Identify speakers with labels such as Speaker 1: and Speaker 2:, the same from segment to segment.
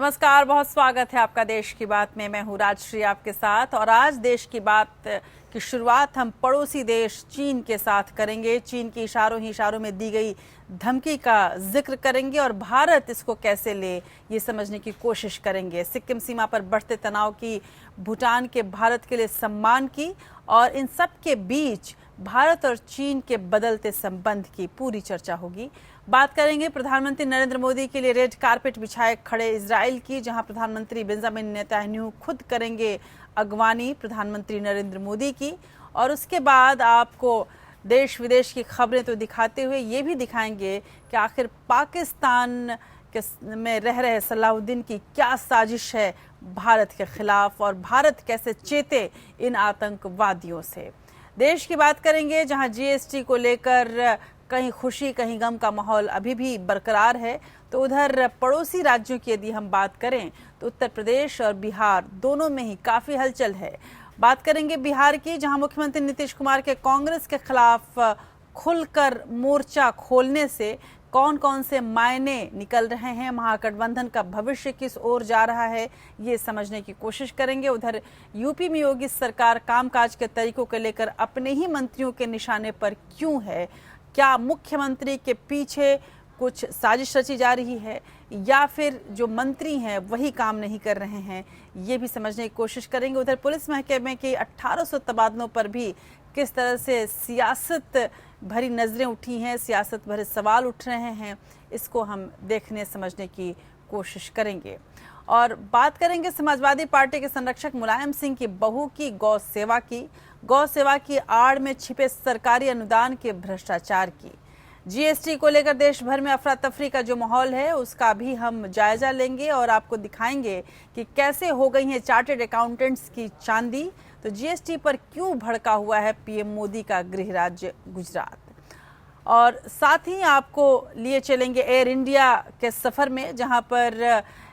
Speaker 1: नमस्कार, बहुत स्वागत है आपका देश की बात में। मैं हूँ राजश्री आपके साथ और आज देश की बात की शुरुआत हम पड़ोसी देश चीन के साथ करेंगे। चीन की इशारों ही इशारों में दी गई धमकी का जिक्र करेंगे और भारत इसको कैसे ले ये समझने की कोशिश करेंगे। सिक्किम सीमा पर बढ़ते तनाव की, भूटान के भारत के लिए सम्मान की और इन सब के बीच भारत और चीन के बदलते संबंध की पूरी चर्चा होगी। बात करेंगे प्रधानमंत्री नरेंद्र मोदी के लिए रेड कारपेट बिछाए खड़े इजराइल की, जहां प्रधानमंत्री बेंजामिन नेतन्याहू खुद करेंगे अगवानी प्रधानमंत्री नरेंद्र मोदी की। और उसके बाद आपको देश विदेश की खबरें तो दिखाते हुए ये भी दिखाएंगे कि आखिर पाकिस्तान में रह रहे सलाहुद्दीन की क्या साजिश है भारत के खिलाफ और भारत कैसे चेते इन आतंकवादियों से। देश की बात करेंगे जहां जीएसटी को लेकर कहीं खुशी कहीं गम का माहौल अभी भी बरकरार है। तो उधर पड़ोसी राज्यों की यदि हम बात करें तो उत्तर प्रदेश और बिहार दोनों में ही काफ़ी हलचल है। बात करेंगे बिहार की, जहां मुख्यमंत्री नीतीश कुमार के कांग्रेस के खिलाफ खुलकर मोर्चा खोलने से कौन कौन से मायने निकल रहे हैं, महागठबंधन का भविष्य किस ओर जा रहा है, ये समझने की कोशिश करेंगे। उधर यूपी में योगी सरकार कामकाज के तरीकों को लेकर अपने ही मंत्रियों के निशाने पर क्यों है, क्या मुख्यमंत्री के पीछे कुछ साजिश रची जा रही है या फिर जो मंत्री हैं वही काम नहीं कर रहे हैं, ये भी समझने की कोशिश करेंगे। उधर पुलिस महकमे के 1800 तबादलों पर भी किस तरह से सियासत भरी नज़रें उठी हैं, सियासत भरे सवाल उठ रहे हैं, इसको हम देखने समझने की कोशिश करेंगे। और बात करेंगे समाजवादी पार्टी के संरक्षक मुलायम सिंह की बहू की गौ सेवा की आड़ में छिपे सरकारी अनुदान के भ्रष्टाचार की। जीएसटी को लेकर देश भर में अफरा तफरी का जो माहौल है उसका भी हम जायजा लेंगे और आपको दिखाएंगे कि कैसे हो गई है चार्टर्ड अकाउंटेंट्स की चांदी। तो जीएसटी पर क्यों भड़का हुआ है पीएम मोदी का गृह राज्य गुजरात। और साथ ही आपको लिए चलेंगे एयर इंडिया के सफ़र में, जहां पर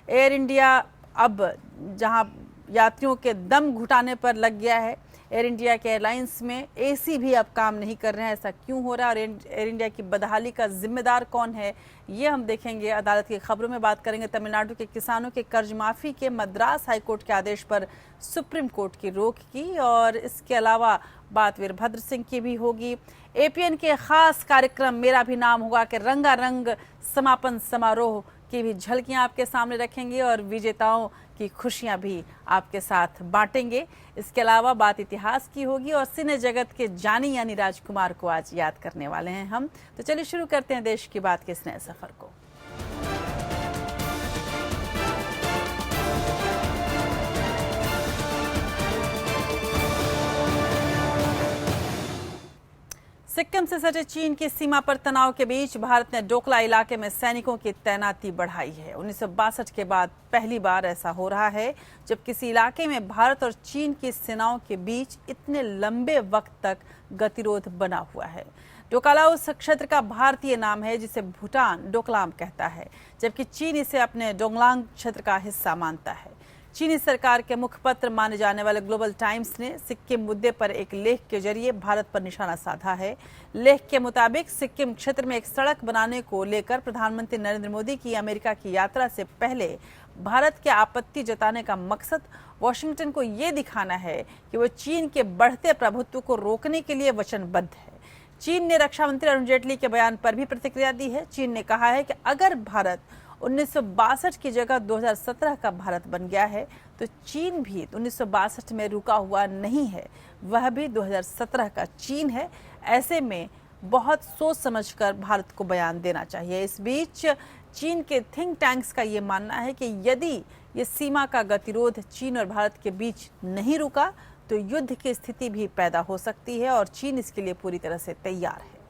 Speaker 1: एयर इंडिया अब जहां यात्रियों के दम घुटाने पर लग गया है। एयर इंडिया के एयरलाइंस में एसी भी अब काम नहीं कर रहे हैं, ऐसा क्यों हो रहा है और एयर इंडिया की बदहाली का जिम्मेदार कौन है, ये हम देखेंगे। अदालत की खबरों में बात करेंगे तमिलनाडु के किसानों के कर्ज माफ़ी के मद्रास हाईकोर्ट के आदेश पर सुप्रीम कोर्ट की रोक की। और इसके अलावा बात वीरभद्र सिंह की भी होगी। एपीएन के खास कार्यक्रम मेरा भी नाम होगा के रंगारंग समापन समारोह की भी झलकियां आपके सामने रखेंगे और विजेताओं की खुशियां भी आपके साथ बांटेंगे। इसके अलावा बात इतिहास की होगी और सिने जगत के जानी यानी राजकुमार को आज याद करने वाले हैं हम। तो चलिए शुरू करते हैं देश की बात के इस नए सफर को। सिक्किम से सटे चीन की सीमा पर तनाव के बीच भारत ने डोकला इलाके में सैनिकों की तैनाती बढ़ाई है। 1962 के बाद पहली बार ऐसा हो रहा है जब किसी इलाके में भारत और चीन की सेनाओं के बीच इतने लंबे वक्त तक गतिरोध बना हुआ है। डोकला उस क्षेत्र का भारतीय नाम है जिसे भूटान डोकलाम कहता है, जबकि चीन इसे अपने डोंगलांग क्षेत्र का हिस्सा मानता है। चीनी सरकार के मुखपत्र माने जाने वाले ग्लोबल टाइम्स ने सिक्किम मुद्दे पर एक लेख के जरिए भारत पर निशाना साधा है। लेख के मुताबिक सिक्किम क्षेत्र में एक सड़क बनाने को लेकर प्रधानमंत्री नरेंद्र मोदी की अमेरिका की यात्रा से पहले भारत के आपत्ति जताने का मकसद वॉशिंगटन को ये दिखाना है कि वो चीन के बढ़ते प्रभुत्व को रोकने के लिए वचनबद्ध है। चीन ने रक्षा मंत्री अरुण जेटली के बयान पर भी प्रतिक्रिया दी है। चीन ने कहा है कि अगर भारत 1962 की जगह 2017 का भारत बन गया है तो चीन भी 1962 में रुका हुआ नहीं है, वह भी 2017 का चीन है। ऐसे में बहुत सोच समझकर भारत को बयान देना चाहिए। इस बीच चीन के थिंक टैंक्स का ये मानना है कि यदि ये सीमा का गतिरोध चीन और भारत के बीच नहीं रुका तो युद्ध की स्थिति भी पैदा हो सकती है और चीन इसके लिए पूरी तरह से तैयार है।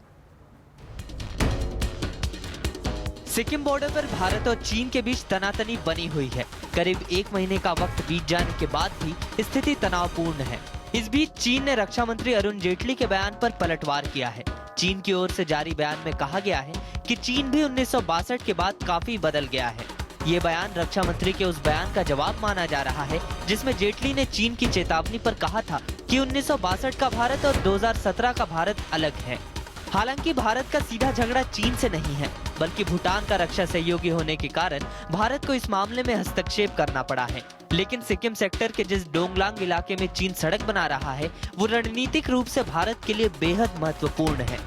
Speaker 2: सिक्किम बॉर्डर पर भारत और चीन के बीच तनातनी बनी हुई है। करीब 1 महीने का वक्त बीत जाने के बाद भी स्थिति तनावपूर्ण है। इस बीच चीन ने रक्षा मंत्री अरुण जेटली के बयान पर पलटवार किया है। चीन की ओर से जारी बयान में कहा गया है कि चीन भी 1962 के बाद काफी बदल गया है। ये बयान रक्षा मंत्री के उस बयान का जवाब माना जा रहा है जिसमें जेटली ने चीन की चेतावनी पर कहा था कि 1962 का भारत और 2017 का भारत अलग है। हालांकि भारत का सीधा झगड़ा चीन से नहीं है, बल्कि भूटान का रक्षा सहयोगी होने के कारण भारत को इस मामले में हस्तक्षेप करना पड़ा है। लेकिन सिक्किम सेक्टर के जिस डोंगलांग इलाके में चीन सड़क बना रहा है, वो रणनीतिक रूप से भारत के लिए बेहद महत्वपूर्ण है।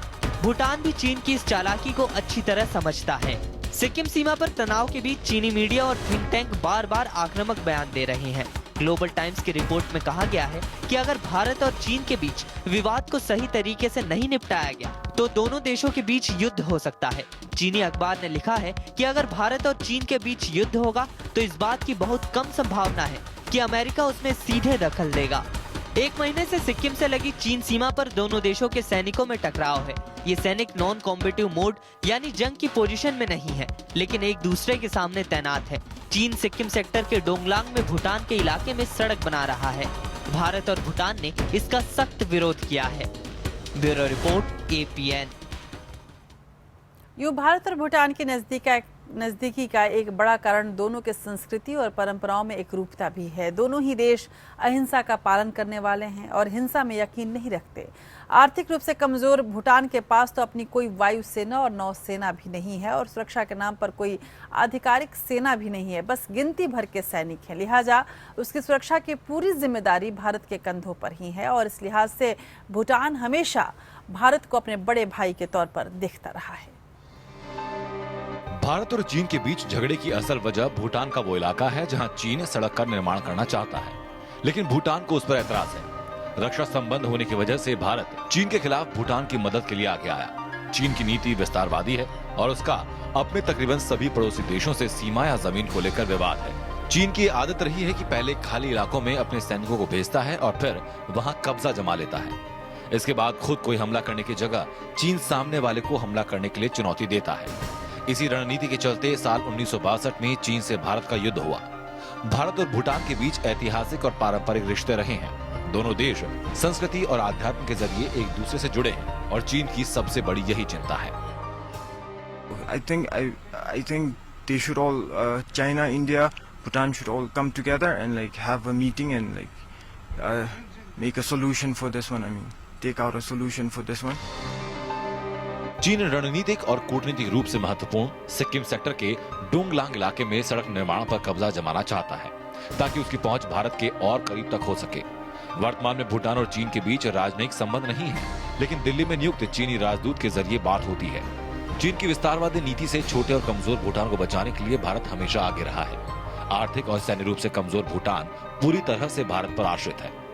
Speaker 2: भूटान भी चीन की इस चालाकी को अच्छी तरह समझता है। सिक्किम सीमा पर तनाव के बीच चीनी मीडिया और थिंक टैंक बार बार आक्रामक बयान दे रहे हैं। ग्लोबल टाइम्स की रिपोर्ट में कहा गया है कि अगर भारत और चीन के बीच विवाद को सही तरीके से नहीं निपटाया गया तो दोनों देशों के बीच युद्ध हो सकता है। चीनी अखबार ने लिखा है कि अगर भारत और चीन के बीच युद्ध होगा तो इस बात की बहुत कम संभावना है कि अमेरिका उसमें सीधे दखल देगा। 1 महीने से सिक्किम से लगी चीन सीमा पर दोनों देशों के सैनिकों में टकराव है। ये सैनिक नॉन कॉम्बेटिव मोड यानी जंग की पोजीशन में नहीं है, लेकिन एक दूसरे के सामने तैनात है। चीन सिक्किम सेक्टर के डोंगलांग में भूटान के इलाके में सड़क बना रहा है। भारत और भूटान ने इसका सख्त विरोध किया है। Bureau report, APN।
Speaker 1: यूं भारत और भूटान के नजदीकी का एक बड़ा कारण दोनों के संस्कृति और परंपराओं में एकरूपता भी है। दोनों ही देश अहिंसा का पालन करने वाले हैं और हिंसा में यकीन नहीं रखते। आर्थिक रूप से कमजोर भूटान के पास तो अपनी कोई वायुसेना और नौसेना भी नहीं है और सुरक्षा के नाम पर कोई आधिकारिक सेना भी नहीं है, बस गिनती भर के सैनिक हैं। लिहाजा उसकी सुरक्षा की पूरी जिम्मेदारी भारत के कंधों पर ही है और इस लिहाज से भूटान हमेशा भारत को अपने बड़े भाई के तौर पर देखता रहा है।
Speaker 3: भारत और चीन के बीच झगड़े की असल वजह भूटान का वो इलाका है जहां चीन सड़क का निर्माण करना चाहता है, लेकिन भूटान को उस पर ऐतराज है। रक्षा संबंध होने की वजह से भारत चीन के खिलाफ भूटान की मदद के लिए आगे आया। चीन की नीति विस्तारवादी है और उसका अपने तकरीबन सभी पड़ोसी देशों से सीमा या जमीन को लेकर विवाद है। चीन की आदत रही है कि पहले खाली इलाकों में अपने सैनिकों को भेजता है और फिर वहां कब्जा जमा लेता है। इसके बाद खुद कोई हमला करने की जगह चीन सामने वाले को हमला करने के लिए चुनौती देता है। इसी रणनीति के चलते साल 1962 में चीन से भारत का युद्ध हुआ। भारत और भूटान के बीच ऐतिहासिक और पारंपरिक रिश्ते रहे हैं। दोनों देश संस्कृति और आध्यात्म के जरिए एक दूसरे से जुड़े हैं और चीन की सबसे बड़ी यही चिंता है।
Speaker 4: I think they should all China, India, Bhutan should all come together and like have a meeting and like make a solution for this one. I mean, take out a solution for this one.
Speaker 3: चीन रणनीतिक और कूटनीतिक रूप से महत्वपूर्ण Sikkim sector के Donglang इलाके में सड़क निर्माण पर कब्जा जमाना चाहता है ताकि उसकी पहुंच भारत के और करीब तक हो सके। वर्तमान में भूटान और चीन के बीच राजनयिक संबंध नहीं है, लेकिन दिल्ली में नियुक्त चीनी राजदूत के जरिए बात होती है। चीन की विस्तारवादी नीति से छोटे और कमजोर भूटान को बचाने के लिए भारत हमेशा आगे रहा है। आर्थिक और सैन्य रूप से कमजोर भूटान पूरी तरह से भारत पर आश्रित है।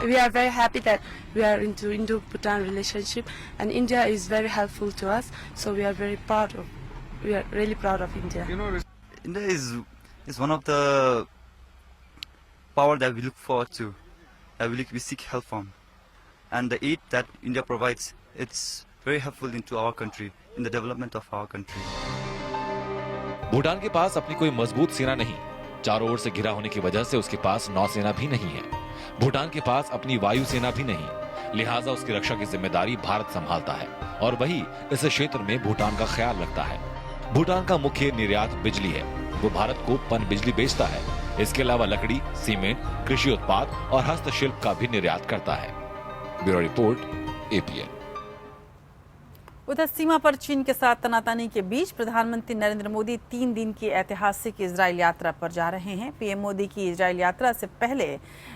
Speaker 5: We are very happy that we are into Indo-Bhutan relationship, and India is very helpful to us. So we are really proud of India.
Speaker 6: You know, India is one of the power that we look forward to, that we seek help from, and the aid that India provides, it's very helpful into our country, in the development of our country.
Speaker 3: Bhutan के पास अपनी कोई मजबूत सेना नहीं, चारों ओर से घिरा होने की वजह से उसके पास नौसेना भी नहीं है। भूटान के पास अपनी वायुसेना भी नहीं, लिहाजा उसकी रक्षा की जिम्मेदारी भारत संभालता है और वही इस क्षेत्र में भूटान का ख्याल रखता है। भूटान का मुख्य निर्यात बिजली है। वो भारत को पन बिजली बेचता है। इसके अलावा लकड़ी, सीमेंट, कृषि उत्पाद और हस्तशिल्प का भी निर्यात करता है। Bureau report, APN।
Speaker 1: उधर सीमा पर चीन के साथ तनातनी के बीच प्रधानमंत्री नरेंद्र मोदी 3 दिन की ऐतिहासिक इजराइल यात्रा पर जा रहे हैं। पीएम मोदी की इजराइल यात्रा से पहले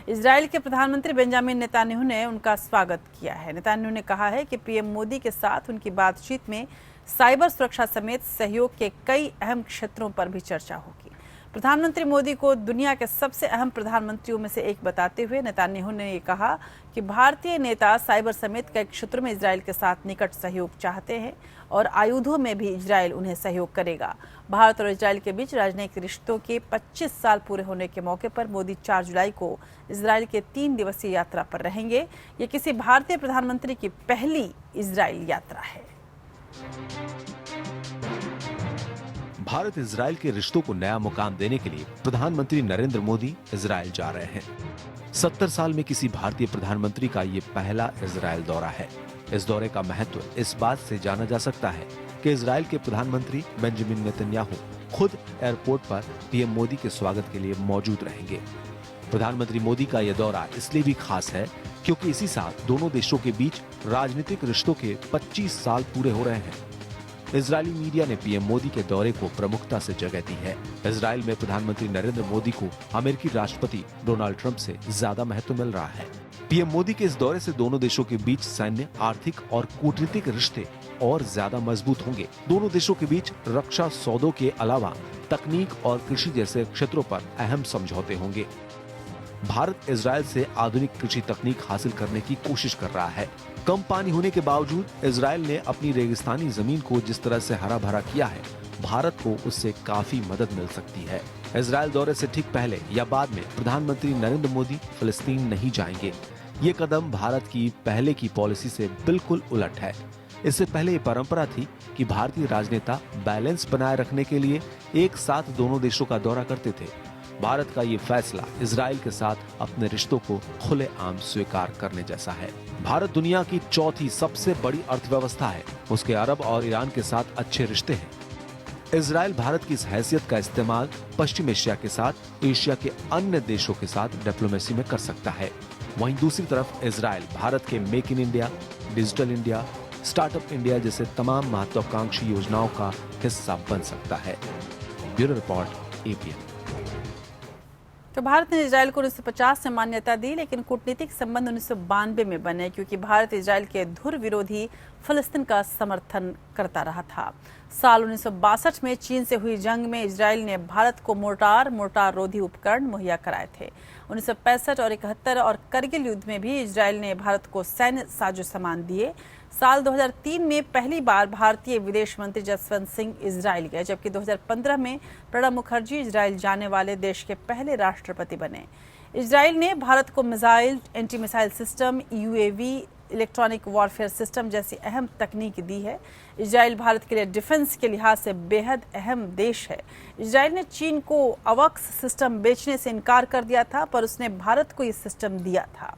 Speaker 1: इजराइल के प्रधानमंत्री बेंजामिन नेतन्याहू ने उनका स्वागत किया है। नेतन्याहू ने कहा है कि पीएम मोदी के साथ उनकी बातचीत में साइबर सुरक्षा समेत सहयोग के कई अहम क्षेत्रों पर भी चर्चा होगी। प्रधानमंत्री मोदी को दुनिया के सबसे अहम प्रधानमंत्रियों में से एक बताते हुए नेतन्याहू ने कहा कि भारतीय नेता साइबर समेत कई क्षेत्रों में इजराइल के साथ निकट सहयोग चाहते हैं और आयुधों में भी इजराइल उन्हें सहयोग करेगा। भारत और इजराइल के बीच राजनयिक रिश्तों के 25 साल पूरे होने के मौके पर मोदी 4 जुलाई को इजराइल के 3 दिवसीय यात्रा पर रहेंगे। ये किसी भारतीय प्रधानमंत्री की पहली इजराइल यात्रा है।
Speaker 7: भारत इजराइल के रिश्तों को नया मुकाम देने के लिए प्रधानमंत्री नरेंद्र मोदी इजराइल जा रहे हैं। 70 साल में किसी भारतीय प्रधानमंत्री का ये पहला इजराइल दौरा है। इस दौरे का महत्व इस बात से जाना जा सकता है कि इजराइल के प्रधानमंत्री बेंजामिन नेतन्याहू खुद एयरपोर्ट पर पीएम मोदी के स्वागत के लिए मौजूद रहेंगे। प्रधानमंत्री मोदी का यह दौरा इसलिए भी खास है क्योंकि इसी साल दोनों देशों के बीच राजनीतिक रिश्तों के 25 साल पूरे हो रहे हैं। इजरायली मीडिया ने पीएम मोदी के दौरे को प्रमुखता से जगह दी है। इजरायल में प्रधानमंत्री नरेंद्र मोदी को अमेरिकी राष्ट्रपति डोनाल्ड ट्रंप से ज्यादा महत्व मिल रहा है। पीएम मोदी के इस दौरे से दोनों देशों के बीच सैन्य, आर्थिक और कूटनीतिक रिश्ते और ज्यादा मजबूत होंगे। दोनों देशों के बीच रक्षा सौदों के अलावा तकनीक और कृषि जैसे क्षेत्रों पर अहम समझौते होंगे। भारत इजरायल से आधुनिक कृषि तकनीक हासिल करने की कोशिश कर रहा है। कम पानी होने के बावजूद इजरायल ने अपनी रेगिस्तानी जमीन को जिस तरह से हरा भरा किया है, भारत को उससे काफी मदद मिल सकती है। इजरायल दौरे से ठीक पहले या बाद में प्रधानमंत्री नरेंद्र मोदी फिलिस्तीन नहीं जाएंगे। ये कदम भारत की पहले की पॉलिसी से बिल्कुल उलट है। इससे पहले ये परंपरा थी कि भारतीय राजनेता बैलेंस बनाए रखने के लिए एक साथ दोनों देशों का दौरा करते थे। भारत का ये फैसला इजरायल के साथ अपने रिश्तों को खुलेआम स्वीकार करने जैसा है। भारत दुनिया की चौथी सबसे बड़ी अर्थव्यवस्था है। उसके अरब और ईरान के साथ अच्छे रिश्ते हैं। इजरायल भारत की इस हैसियत का इस्तेमाल पश्चिम एशिया के साथ एशिया के अन्य देशों के साथ डिप्लोमेसी में कर सकता है। वहीं दूसरी तरफ इजरायल भारत के make in India, digital India, startup India जैसे तमाम महत्वाकांक्षी योजनाओं का हिस्सा बन सकता है। Bureau report, APN.
Speaker 1: तो भारत ने इजरायल को 1950 में मान्यता दी, लेकिन कूटनीतिक संबंध 1992 में बने क्योंकि भारत इजरायल के धुर विरोधी फिलिस्तीन का समर्थन करता रहा था। साल 1962 में चीन से हुई जंग में इजरायल ने भारत को मोर्टार रोधी उपकरण मुहैया कराए थे। 1965 और 71 और करगिल युद्ध में भी इजरायल ने भारत को सैन्य साजो सामान दिए। साल 2003 में पहली बार भारतीय विदेश मंत्री जसवंत सिंह इजरायल गए, जबकि 2015 में प्रणब मुखर्जी इजरायल जाने वाले देश के पहले राष्ट्रपति बने। इजरायल ने भारत को missile, anti missile system, UAV, electronic warfare system जैसी अहम तकनीक दी है। इजरायल भारत के लिए डिफेंस के लिहाज से बेहद अहम देश है। इजरायल ने चीन को अवक्स सिस्टम बेचने से इनकार कर दिया था, पर उसने भारत को ये सिस्टम दिया था।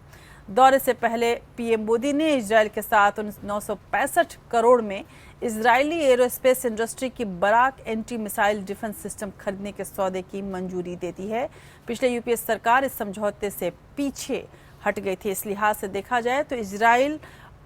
Speaker 1: दौरे से पहले पीएम मोदी ने इजरायल के साथ 965 करोड़ में इजरायली एरोस्पेस इंडस्ट्री की Barak anti missile defence system खरीदने के सौदे की मंजूरी दे दी है। पिछले यूपीए सरकार इस समझौते से पीछे हट गई थी। इस लिहाज से देखा जाए तो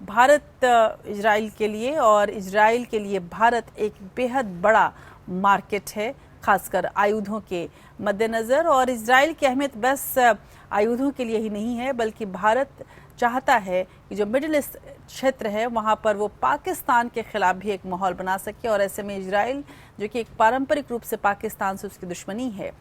Speaker 1: भारत इजरायल के लिए और इजरायल के लिए भारत एक बेहद बड़ा मार्केट है, खासकर आयुधों के मद्देनजर। और इजरायल की अहमियत बस आयुधों के लिए ही नहीं है, बल्कि भारत चाहता है कि जो मिडिल ईस्ट क्षेत्र है वहां पर वो पाकिस्तान के खिलाफ भी एक माहौल बना सके। और ऐसे में इजरायल, जो कि एक पारंपरिक रूप से पाकिस्तान से उसकी दुश्मनी है,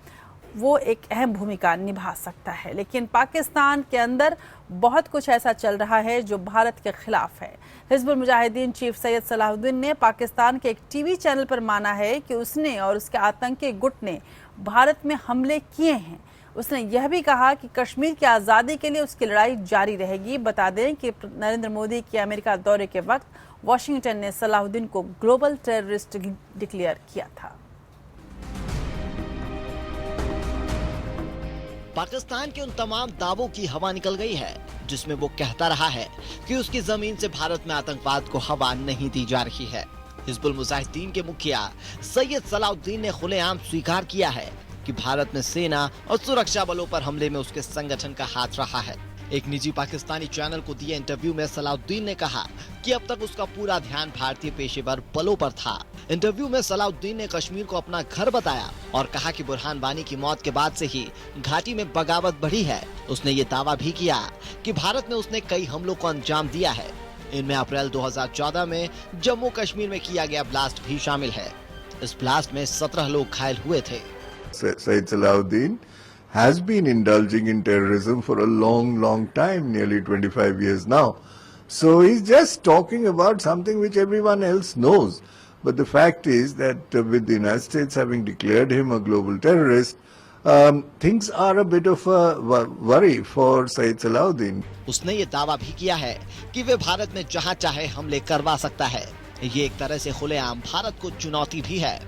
Speaker 1: वो एक अहम भूमिका निभा सकता है। लेकिन पाकिस्तान के अंदर बहुत कुछ ऐसा चल रहा है जो भारत के खिलाफ है। हिजबुल मुजाहिदीन चीफ सैयद सलाहुद्दीन ने पाकिस्तान के एक टीवी चैनल पर माना है कि उसने और उसके आतंकी गुट ने भारत में हमले किए हैं। उसने यह भी कहा कि कश्मीर की आज़ादी के लिए उसकी लड़ाई जारी रहेगी। बता दें कि नरेंद्र मोदी के अमेरिका दौरे के वक्त वॉशिंगटन ने सलाहुद्दीन को ग्लोबल टेररिस्ट डिक्लेयर किया था।
Speaker 8: पाकिस्तान के उन तमाम दावों की हवा निकल गई है जिसमें वो कहता रहा है कि उसकी जमीन से भारत में आतंकवाद को हवा नहीं दी जा रही है। हिजबुल मुजाहिदीन के मुखिया सैयद सलाहुद्दीन ने खुलेआम स्वीकार किया है कि भारत में सेना और सुरक्षा बलों पर हमले में उसके संगठन का हाथ रहा है। एक निजी पाकिस्तानी चैनल को दिए इंटरव्यू में सलाहुद्दीन ने कहा कि अब तक उसका पूरा ध्यान भारतीय पेशेवर बलों पर था। इंटरव्यू में सलाहुद्दीन ने कश्मीर को अपना घर बताया और कहा कि बुरहान वानी की मौत के बाद से ही घाटी में बगावत बढ़ी है। उसने ये दावा भी किया कि भारत में उसने कई हमलों को अंजाम दिया है। इनमें अप्रैल 2014 में जम्मू कश्मीर में किया गया ब्लास्ट भी शामिल है। इस ब्लास्ट में 17 लोग घायल हुए थे।
Speaker 9: Sayyid Salahuddin has been indulging in terrorism for a long time, nearly 25 years now. So he's just talking about something which everyone else knows. But the fact is that with the United States having declared him a global terrorist, things are a bit of a worry for Sayyid Salahuddin.
Speaker 8: उसने ये दावा भी किया है कि वे भारत में जहां चाहे हमले करवा सकता है। ये एक तरह से खुलेआम भारत को चुनौती भी है।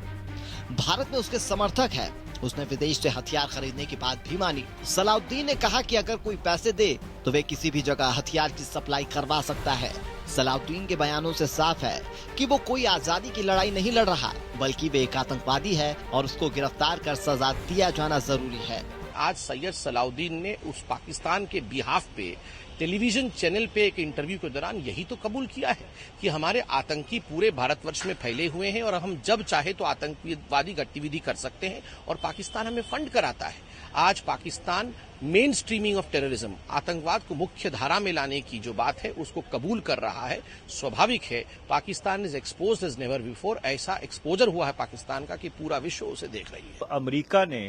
Speaker 8: भारत में उसके समर्थक है। उसने विदेश से हथियार खरीदने की बात भी मानी। सलाहुद्दीन ने कहा कि अगर कोई पैसे दे तो वे किसी भी जगह हथियार की सप्लाई करवा सकता है। सलाहुद्दीन के बयानों से साफ है कि वो कोई आजादी की लड़ाई नहीं लड़ रहा, बल्कि वे एक आतंकवादी है और उसको गिरफ्तार कर सजा दिया जाना जरूरी है।
Speaker 10: आज सैयद सलाहुद्दीन ने उस पाकिस्तान के बिहाफ पे टेलीविजन चैनल पे एक इंटरव्यू के दौरान यही तो कबूल किया है कि हमारे आतंकी पूरे भारतवर्ष में फैले हुए हैं और हम जब चाहे तो आतंकवादी गतिविधि कर सकते हैं और पाकिस्तान हमें फंड कराता है। आज Pakistan main streaming of terrorism, आतंकवाद को मुख्य धारा में लाने की जो बात है उसको कबूल कर रहा है। स्वाभाविक है, Pakistan is exposed as never before. ऐसा एक्सपोजर हुआ है पाकिस्तान का कि पूरा विश्व उसे देख रही है।
Speaker 11: अमेरिका ने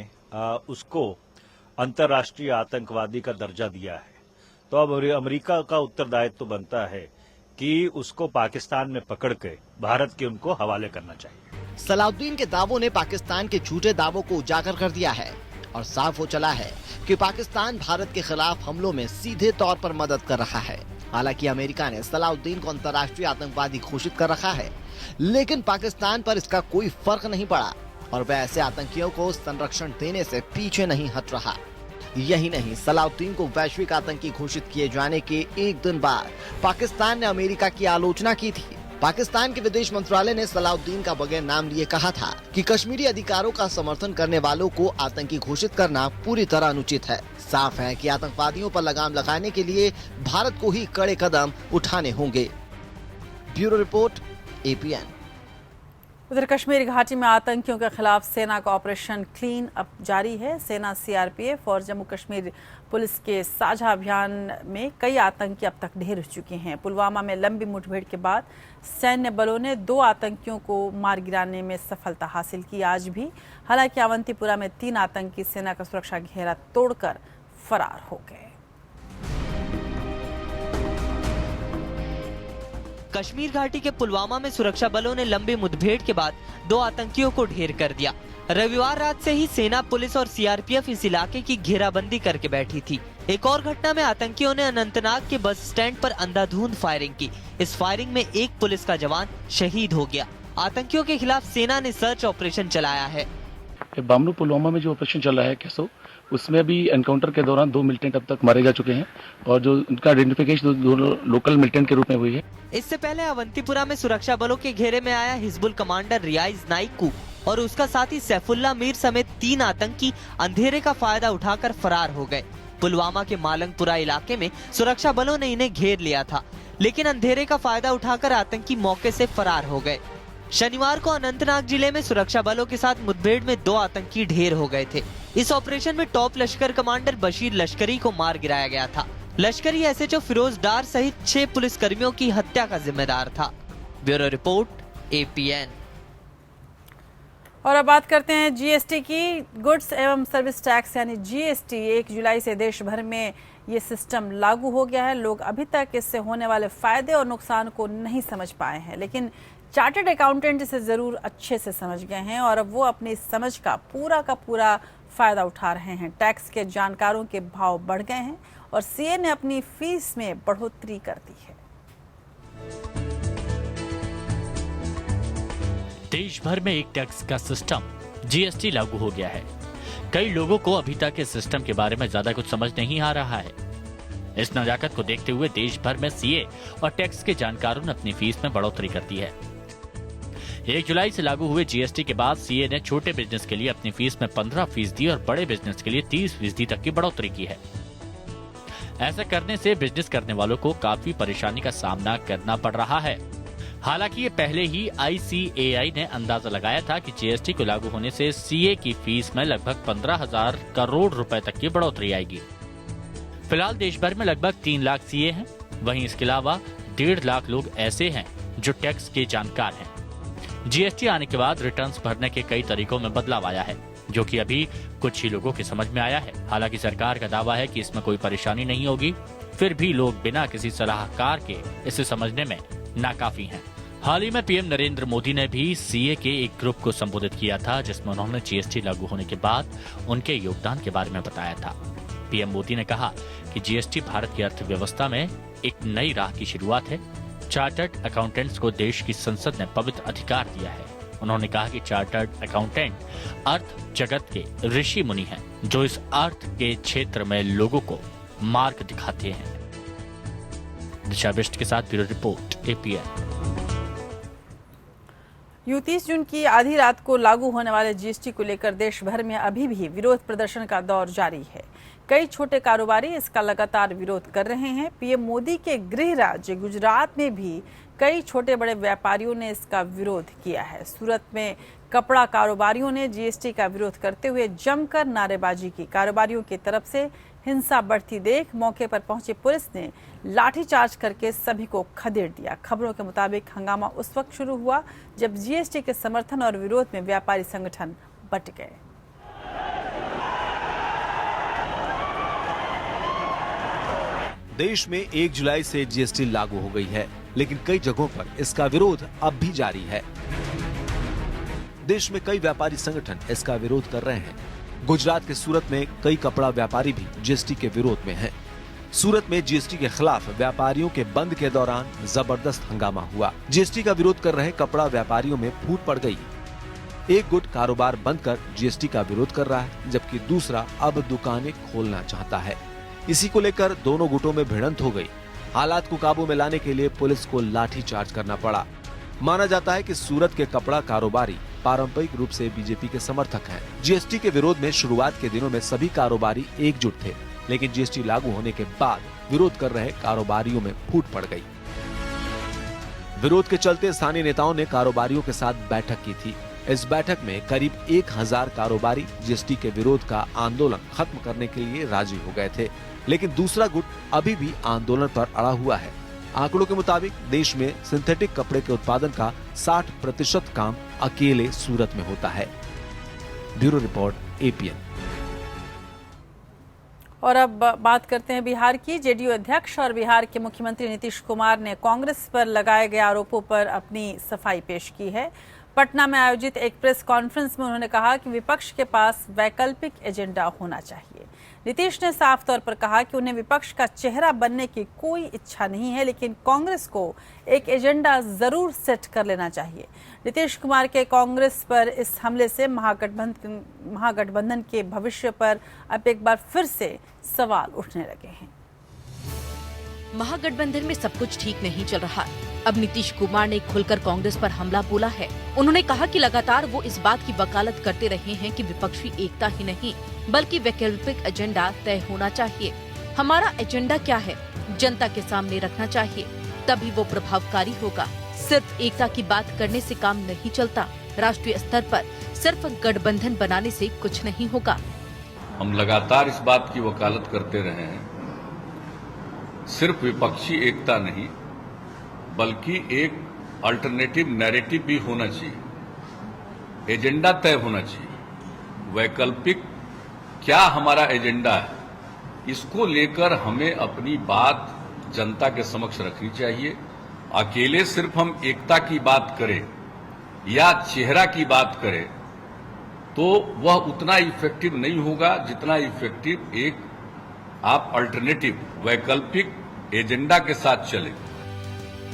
Speaker 11: उसको अंतर्राष्ट्रीय आतंकवादी का दर्जा दिया है, तो अब अमेरिका का उत्तरदायित्व तो बनता है कि उसको पाकिस्तान में पकड़ के भारत के उनको हवाले करना चाहिए।
Speaker 8: सलाउद्दीन के दावों ने पाकिस्तान के झूठे दावों को उजागर कर दिया है और साफ हो चला है कि पाकिस्तान भारत के खिलाफ हमलों में सीधे तौर पर मदद कर रहा है। हालांकि अमेरिका ने सलाउद्दीन को अंतर्राष्ट्रीय आतंकवादी घोषित कर रखा है, लेकिन पाकिस्तान पर इसका कोई फर्क नहीं पड़ा और वह ऐसे आतंकियों को संरक्षण देने से पीछे नहीं हट रहा। यही नहीं, सलाउद्दीन को वैश्विक आतंकी घोषित किए जाने के एक दिन बाद पाकिस्तान ने अमेरिका की आलोचना की थी। पाकिस्तान के विदेश मंत्रालय ने सलाउद्दीन का बगैर नाम लिए कहा था कि कश्मीरी अधिकारों का समर्थन करने वालों को आतंकी घोषित करना पूरी तरह अनुचित है। साफ है कि आतंकवादियों पर लगाम लगाने के लिए भारत को ही कड़े कदम उठाने होंगे। Bureau report, APN।
Speaker 1: उधर कश्मीर घाटी में आतंकियों के खिलाफ सेना का ऑपरेशन क्लीन अप जारी है। सेना, CRPF और जम्मू कश्मीर पुलिस के साझा अभियान में कई आतंकी अब तक ढेर हो चुके हैं। पुलवामा में लंबी मुठभेड़ के बाद सैन्य बलों ने 2 आतंकियों को मार गिराने में सफलता हासिल की आज भी। हालांकि अवंतीपुरा में 3 आतंकी सेना का सुरक्षा घेरा तोड़कर फरार हो गए।
Speaker 2: कश्मीर घाटी के पुलवामा में सुरक्षा बलों ने लंबी मुठभेड़ के बाद 2 आतंकियों को ढेर कर दिया। रविवार रात से ही सेना, पुलिस और CRPF इस इलाके की घेराबंदी करके बैठी थी। एक और घटना में आतंकियों ने अनंतनाग के बस स्टैंड पर अंधाधुंध फायरिंग की। इस फायरिंग में एक पुलिस का जवान शहीद हो गया। आतंकियों के खिलाफ सेना ने सर्च ऑपरेशन चलाया है।
Speaker 12: बामनू पुलवामा में जो ऑपरेशन चल रहा है कैसो, उसमें भी एनकाउंटर के दौरान 2 मिलिटेंट अब तक मारे जा चुके हैं और जो उनका आइडेंटिफिकेशन 2 लोकल मिलिटेंट के रूप में हुई है।
Speaker 2: इससे पहले अवंतीपुरा में सुरक्षा बलों के घेरे में आया हिजबुल कमांडर रियाज नाइकू और उसका साथी सैफुल्ला मीर समेत 3 आतंकी अंधेरे का फायदा उठाकर फरार हो गए। पुलवामा के मालंगपुरा इलाके में सुरक्षा बलों ने इन्हें घेर लिया था, लेकिन अंधेरे का फायदा उठाकर आतंकी मौके से फरार हो गए। शनिवार को अनंतनाग जिले में सुरक्षा बलों के साथ मुठभेड़ में 2 आतंकी ढेर हो गए थे। इस ऑपरेशन में टॉप लश्कर कमांडर बशीर लश्करी को मार गिराया गया था। लश्करी SHO फिरोज डार सहित 6 पुलिसकर्मियों की हत्या का जिम्मेदार था। Bureau report, APN।
Speaker 1: और अब बात करते हैं GST की। गुड्स एवं सर्विस टैक्स यानी GST 1 जुलाई से देश भर में ये सिस्टम लागू हो गया है। लोग अभी तक इससे होने वाले फायदे और नुकसान को नहीं समझ पाए हैं, लेकिन चार्टर्ड अकाउंटेंट इसे जरूर अच्छे से समझ गए हैं और अब वो अपनी समझ का पूरा फायदा उठा रहे हैं। टैक्स के जानकारों के भाव बढ़ गए हैं और CA ने अपनी फीस में बढ़ोतरी कर दी है।
Speaker 13: देश भर में एक टैक्स का सिस्टम GST लागू हो गया है। कई लोगों को अभी तक इस सिस्टम के बारे में ज्यादा कुछ समझ नहीं आ रहा है। इस नजाकत को देखते हुए देश भर में CA और टैक्स के जानकारों ने अपनी फीस में बढ़ोतरी कर दी है। 1 जुलाई से लागू हुए GST के बाद CA ने छोटे बिजनेस के लिए अपनी फीस में 15% और बड़े बिजनेस के लिए 30% तक की बढ़ोतरी की है। ऐसा करने से बिजनेस करने वालों को काफी परेशानी का सामना करना पड़ रहा है। हालांकि ये पहले ही ICAI ने अंदाजा लगाया था कि GST को लागू होने से CA की फीस में लगभग 15,000 करोड़ रुपए तक की बढ़ोतरी आएगी। फिलहाल देश भर में लगभग 3 लाख CA हैं। वहीं इसके अलावा 1.5 लाख लोग ऐसे हैं जो टैक्स के जानकार हैं। GST आने के बाद रिटर्न्स भरने के कई तरीकों में बदलाव आया है, जो कि अभी कुछ ही लोगों के समझ में आया है। हालांकि सरकार का दावा है कि इसमें कोई परेशानी नहीं होगी, फिर भी लोग बिना किसी सलाहकार के इसे समझने में नाकाफी हैं। हाल ही में PM नरेंद्र मोदी ने भी CA के एक ग्रुप को संबोधित किया था, जिसमें उन्होंने GST लागू होने के बाद उनके योगदान के बारे में बताया था। PM मोदी ने कहा कि GST भारत की अर्थव्यवस्था में एक नई राह की शुरुआत है। चार्टर्ड अकाउंटेंट्स को देश की संसद ने पवित्र अधिकार दिया है। उन्होंने कहा कि चार्टर्ड अकाउंटेंट अर्थ जगत के ऋषि मुनि हैं, जो इस अर्थ के क्षेत्र में लोगों को मार्ग दिखाते हैं। दिशा बिष्ट के साथ ब्यूरो रिपोर्ट, APN।
Speaker 1: 30 जून की आधी रात को लागू होने वाले GST को लेकर देश भर में अभी भी विरोध प्रदर्शन का दौर जारी है। कई छोटे कारोबारी इसका लगातार विरोध कर रहे हैं। पीएम मोदी के गृह राज्य गुजरात में भी कई छोटे बड़े व्यापारियों ने इसका विरोध किया है। सूरत में कपड़ा कारोबारियों ने जीएसटी का विरोध करते हुए जमकर नारेबाजी की। कारोबारियों की तरफ से हिंसा बढ़ती देख मौके पर पहुंची पुलिस ने लाठीचार्ज करके सभी को खदेड़ दिया। खबरों के मुताबिक हंगामा उस वक्त शुरू हुआ जब जीएसटी के समर्थन और विरोध में व्यापारी संगठन बंट गए।
Speaker 7: देश में 1 जुलाई से जीएसटी लागू हो गई है, लेकिन कई जगहों पर इसका विरोध अब भी जारी है। देश में कई व्यापारी संगठन इसका विरोध कर रहे हैं। गुजरात के सूरत में कई कपड़ा व्यापारी भी जीएसटी के विरोध में हैं। सूरत में जीएसटी के खिलाफ व्यापारियों के बंद के दौरान जबरदस्त हंगामा हुआ। जीएसटी का विरोध कर रहे कपड़ा व्यापारियों में फूट पड़ गई। एक गुट कारोबार बंद कर जीएसटी का विरोध कर रहा है, जबकि दूसरा अब दुकानें खोलना चाहता है। इसी को लेकर दोनों गुटों में भिड़ंत हो गई। हालात को काबू में लाने के लिए पुलिस को लाठीचार्ज करना पड़ा। माना जाता है कि सूरत के कपड़ा कारोबारी पारंपरिक रूप से बीजेपी के समर्थक हैं। जीएसटी के विरोध में शुरुआत के दिनों में सभी कारोबारी एकजुट थे, लेकिन जीएसटी लागू होने के बाद विरोध कर रहे कारोबारियों में फूट पड़ गई। विरोध के चलते स्थानीय नेताओं ने कारोबारियों के साथ बैठक की थी। इस बैठक में करीब 1000 कारोबारी जीएसटी के विरोध का आंदोलन खत्म करने के लिए राजी हो गए थे, लेकिन दूसरा गुट अभी भी आंदोलन पर अड़ा हुआ है। आंकड़ों के मुताबिक देश में सिंथेटिक कपड़े के उत्पादन का 60% काम अकेले सूरत में होता है। Bureau report, APN.
Speaker 1: और अब बात करते हैं बिहार की। जेडीयू अध्यक्ष और बिहार के मुख्यमंत्री नीतीश कुमार ने कांग्रेस पर लगाए गए आरोपों पर अपनी सफाई पेश की है। पटना में आयोजित एक प्रेस कॉन्फ्रेंस में उन्होंने कहा कि विपक्ष के पास वैकल्पिक एजेंडा होना चाहिए। नीतीश ने साफ तौर पर कहा कि उन्हें विपक्ष का चेहरा बनने की कोई इच्छा नहीं है, लेकिन कांग्रेस को एक एजेंडा जरूर सेट कर लेना चाहिए। नीतीश कुमार के कांग्रेस पर इस हमले से महागठबंधन के भविष्य पर अब एक बार फिर से सवाल उठने लगे हैं।
Speaker 14: महागठबंधन में सब कुछ ठीक नहीं चल रहा। अब नीतीश कुमार ने खुलकर कांग्रेस पर हमला बोला है। उन्होंने कहा कि लगातार वो इस बात की वकालत करते रहे हैं कि विपक्षी एकता ही नहीं बल्कि वैकल्पिक एजेंडा तय होना चाहिए। हमारा एजेंडा क्या है, जनता के सामने रखना चाहिए, तभी वो प्रभावकारी होगा। सिर्फ एकता की बात करने से काम नहीं चलता। राष्ट्रीय स्तर पर सिर्फ गठबंधन बनाने से कुछ नहीं होगा।
Speaker 15: हम लगातार इस बात की वकालत करते रहे हैं, सिर्फ विपक्षी एकता नहीं बल्कि एक अल्टरनेटिव नैरेटिव भी होना चाहिए। एजेंडा तय होना चाहिए। वैकल्पिक क्या हमारा एजेंडा है, इसको लेकर हमें अपनी बात जनता के समक्ष रखनी चाहिए। अकेले सिर्फ हम एकता की बात करें या चेहरा की बात करें तो वह उतना इफेक्टिव नहीं होगा जितना इफेक्टिव एक आप अल्टरनेटिव वैकल्पिक एजेंडा के साथ चले।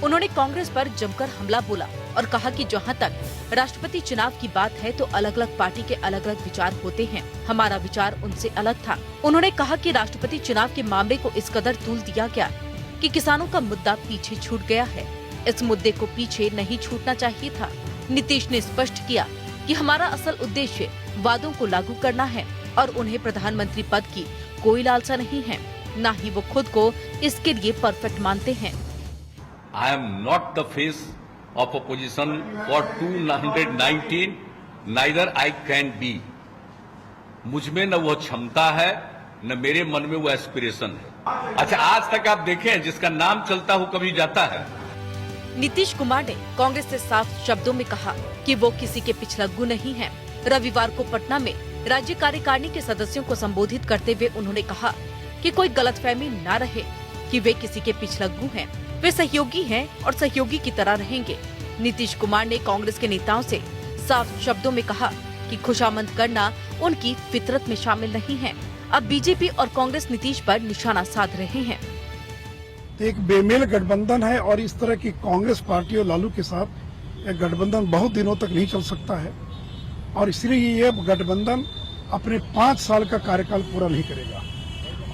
Speaker 14: उन्होंने कांग्रेस पर जमकर हमला बोला और कहा कि जहां तक राष्ट्रपति चुनाव की बात है तो अलग अलग पार्टी के अलग अलग विचार होते हैं। हमारा विचार उनसे अलग था। उन्होंने कहा कि राष्ट्रपति चुनाव के मामले को इस कदर तूल दिया गया कि किसानों का मुद्दा पीछे छूट गया है। इस मुद्दे को पीछे नहीं छूटना चाहिए था। नीतीश ने स्पष्ट किया कि हमारा असल उद्देश्य वादों को लागू करना है और उन्हें प्रधानमंत्री पद की कोई लालसा नहीं है, न ही वो खुद को इसके लिए परफेक्ट मानते हैं।
Speaker 15: I am not the face of opposition for 219, neither I can be. मुझ में न वो क्षमता है न मेरे मन में वो एस्पिरेशन है। अच्छा, आज तक आप देखें जिसका नाम चलता हो कभी जाता है।
Speaker 14: नीतीश कुमार ने कांग्रेस से साफ शब्दों में कहा कि वो किसी के पिछलग्गू नहीं है। रविवार को पटना में राज्य कार्यकारिणी के सदस्यों को संबोधित करते हुए उन्होंने कहा कि कोई गलतफहमी न रहे कि वे किसी के पिछलग्गू हैं। वे सहयोगी हैं और सहयोगी की तरह रहेंगे। नीतीश कुमार ने कांग्रेस के नेताओं से साफ शब्दों में कहा कि खुशामद करना उनकी फितरत में शामिल नहीं है। अब बीजेपी और कांग्रेस नीतीश पर निशाना साध रहे हैं।
Speaker 16: एक बेमेल गठबंधन है और इस तरह की कांग्रेस पार्टी और लालू के साथ एक गठबंधन बहुत दिनों तक नहीं चल सकता है और इसलिए ये गठबंधन अपने 5 साल का कार्यकाल पूरा नहीं करेगा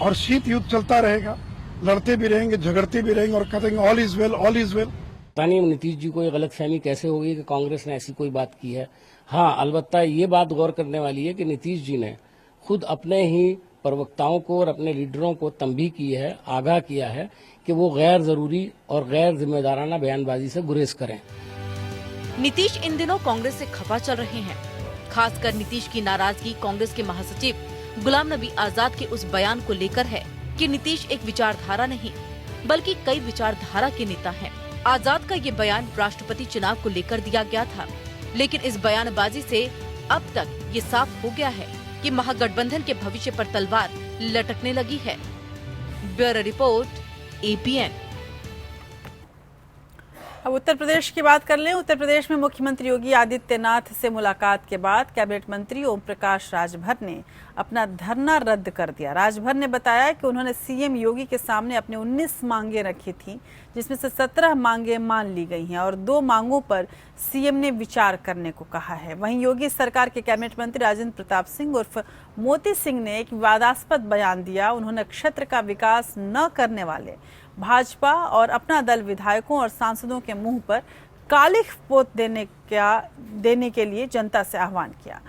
Speaker 16: और शीत युद्ध चलता रहेगा। लड़ते भी रहेंगे, झगड़ते भी रहेंगे और कहेंगे all is well, all is well.
Speaker 17: पता नहीं नीतीश जी को ये गलतफहमी कैसे होगी कि कांग्रेस ने ऐसी कोई बात की है। हाँ, अलबत्ता ये बात गौर करने वाली है कि नीतीश जी ने खुद अपने ही प्रवक्ताओं को और अपने लीडरों को तंबीह की है, आगाह किया है कि वो गैर जरूरी और गैर जिम्मेदाराना बयानबाजी से गुरेज करें।
Speaker 14: नीतीश इन दिनों कांग्रेस से खफा चल रहे हैं। खासकर नीतीश की नाराजगी कांग्रेस के महासचिव गुलाम नबी आजाद के उस बयान को लेकर है कि नीतीश एक विचारधारा नहीं बल्कि कई विचारधारा के नेता हैं। आजाद का ये बयान राष्ट्रपति चुनाव को लेकर दिया गया था, लेकिन इस बयानबाजी से अब तक ये साफ हो गया है कि महागठबंधन के भविष्य पर तलवार लटकने लगी है। Bureau report, APN।
Speaker 1: अब उत्तर प्रदेश की बात कर लें। उत्तर प्रदेश में मुख्यमंत्री योगी आदित्यनाथ से मुलाकात के बाद कैबिनेट मंत्री ओम प्रकाश राजभर ने अपना धरना रद्द कर दिया। राजभर ने बताया कि उन्होंने सीएम योगी के सामने अपने 19 मांगे रखी थी, जिसमें से 17 मांगे मान ली गई हैं और 2 मांगों पर सीएम ने विचार करने को कहा है। वहीं योगी सरकार के कैबिनेट मंत्री राजेंद्र प्रताप सिंह उर्फ मोती सिंह ने एक विवादास्पद बयान दिया। उन्होंने क्षेत्र का विकास न करने वाले भाजपा और अपना दल विधायकों और सांसदों के मुंह पर कालिख पोत देने के लिए जनता से आह्वान किया।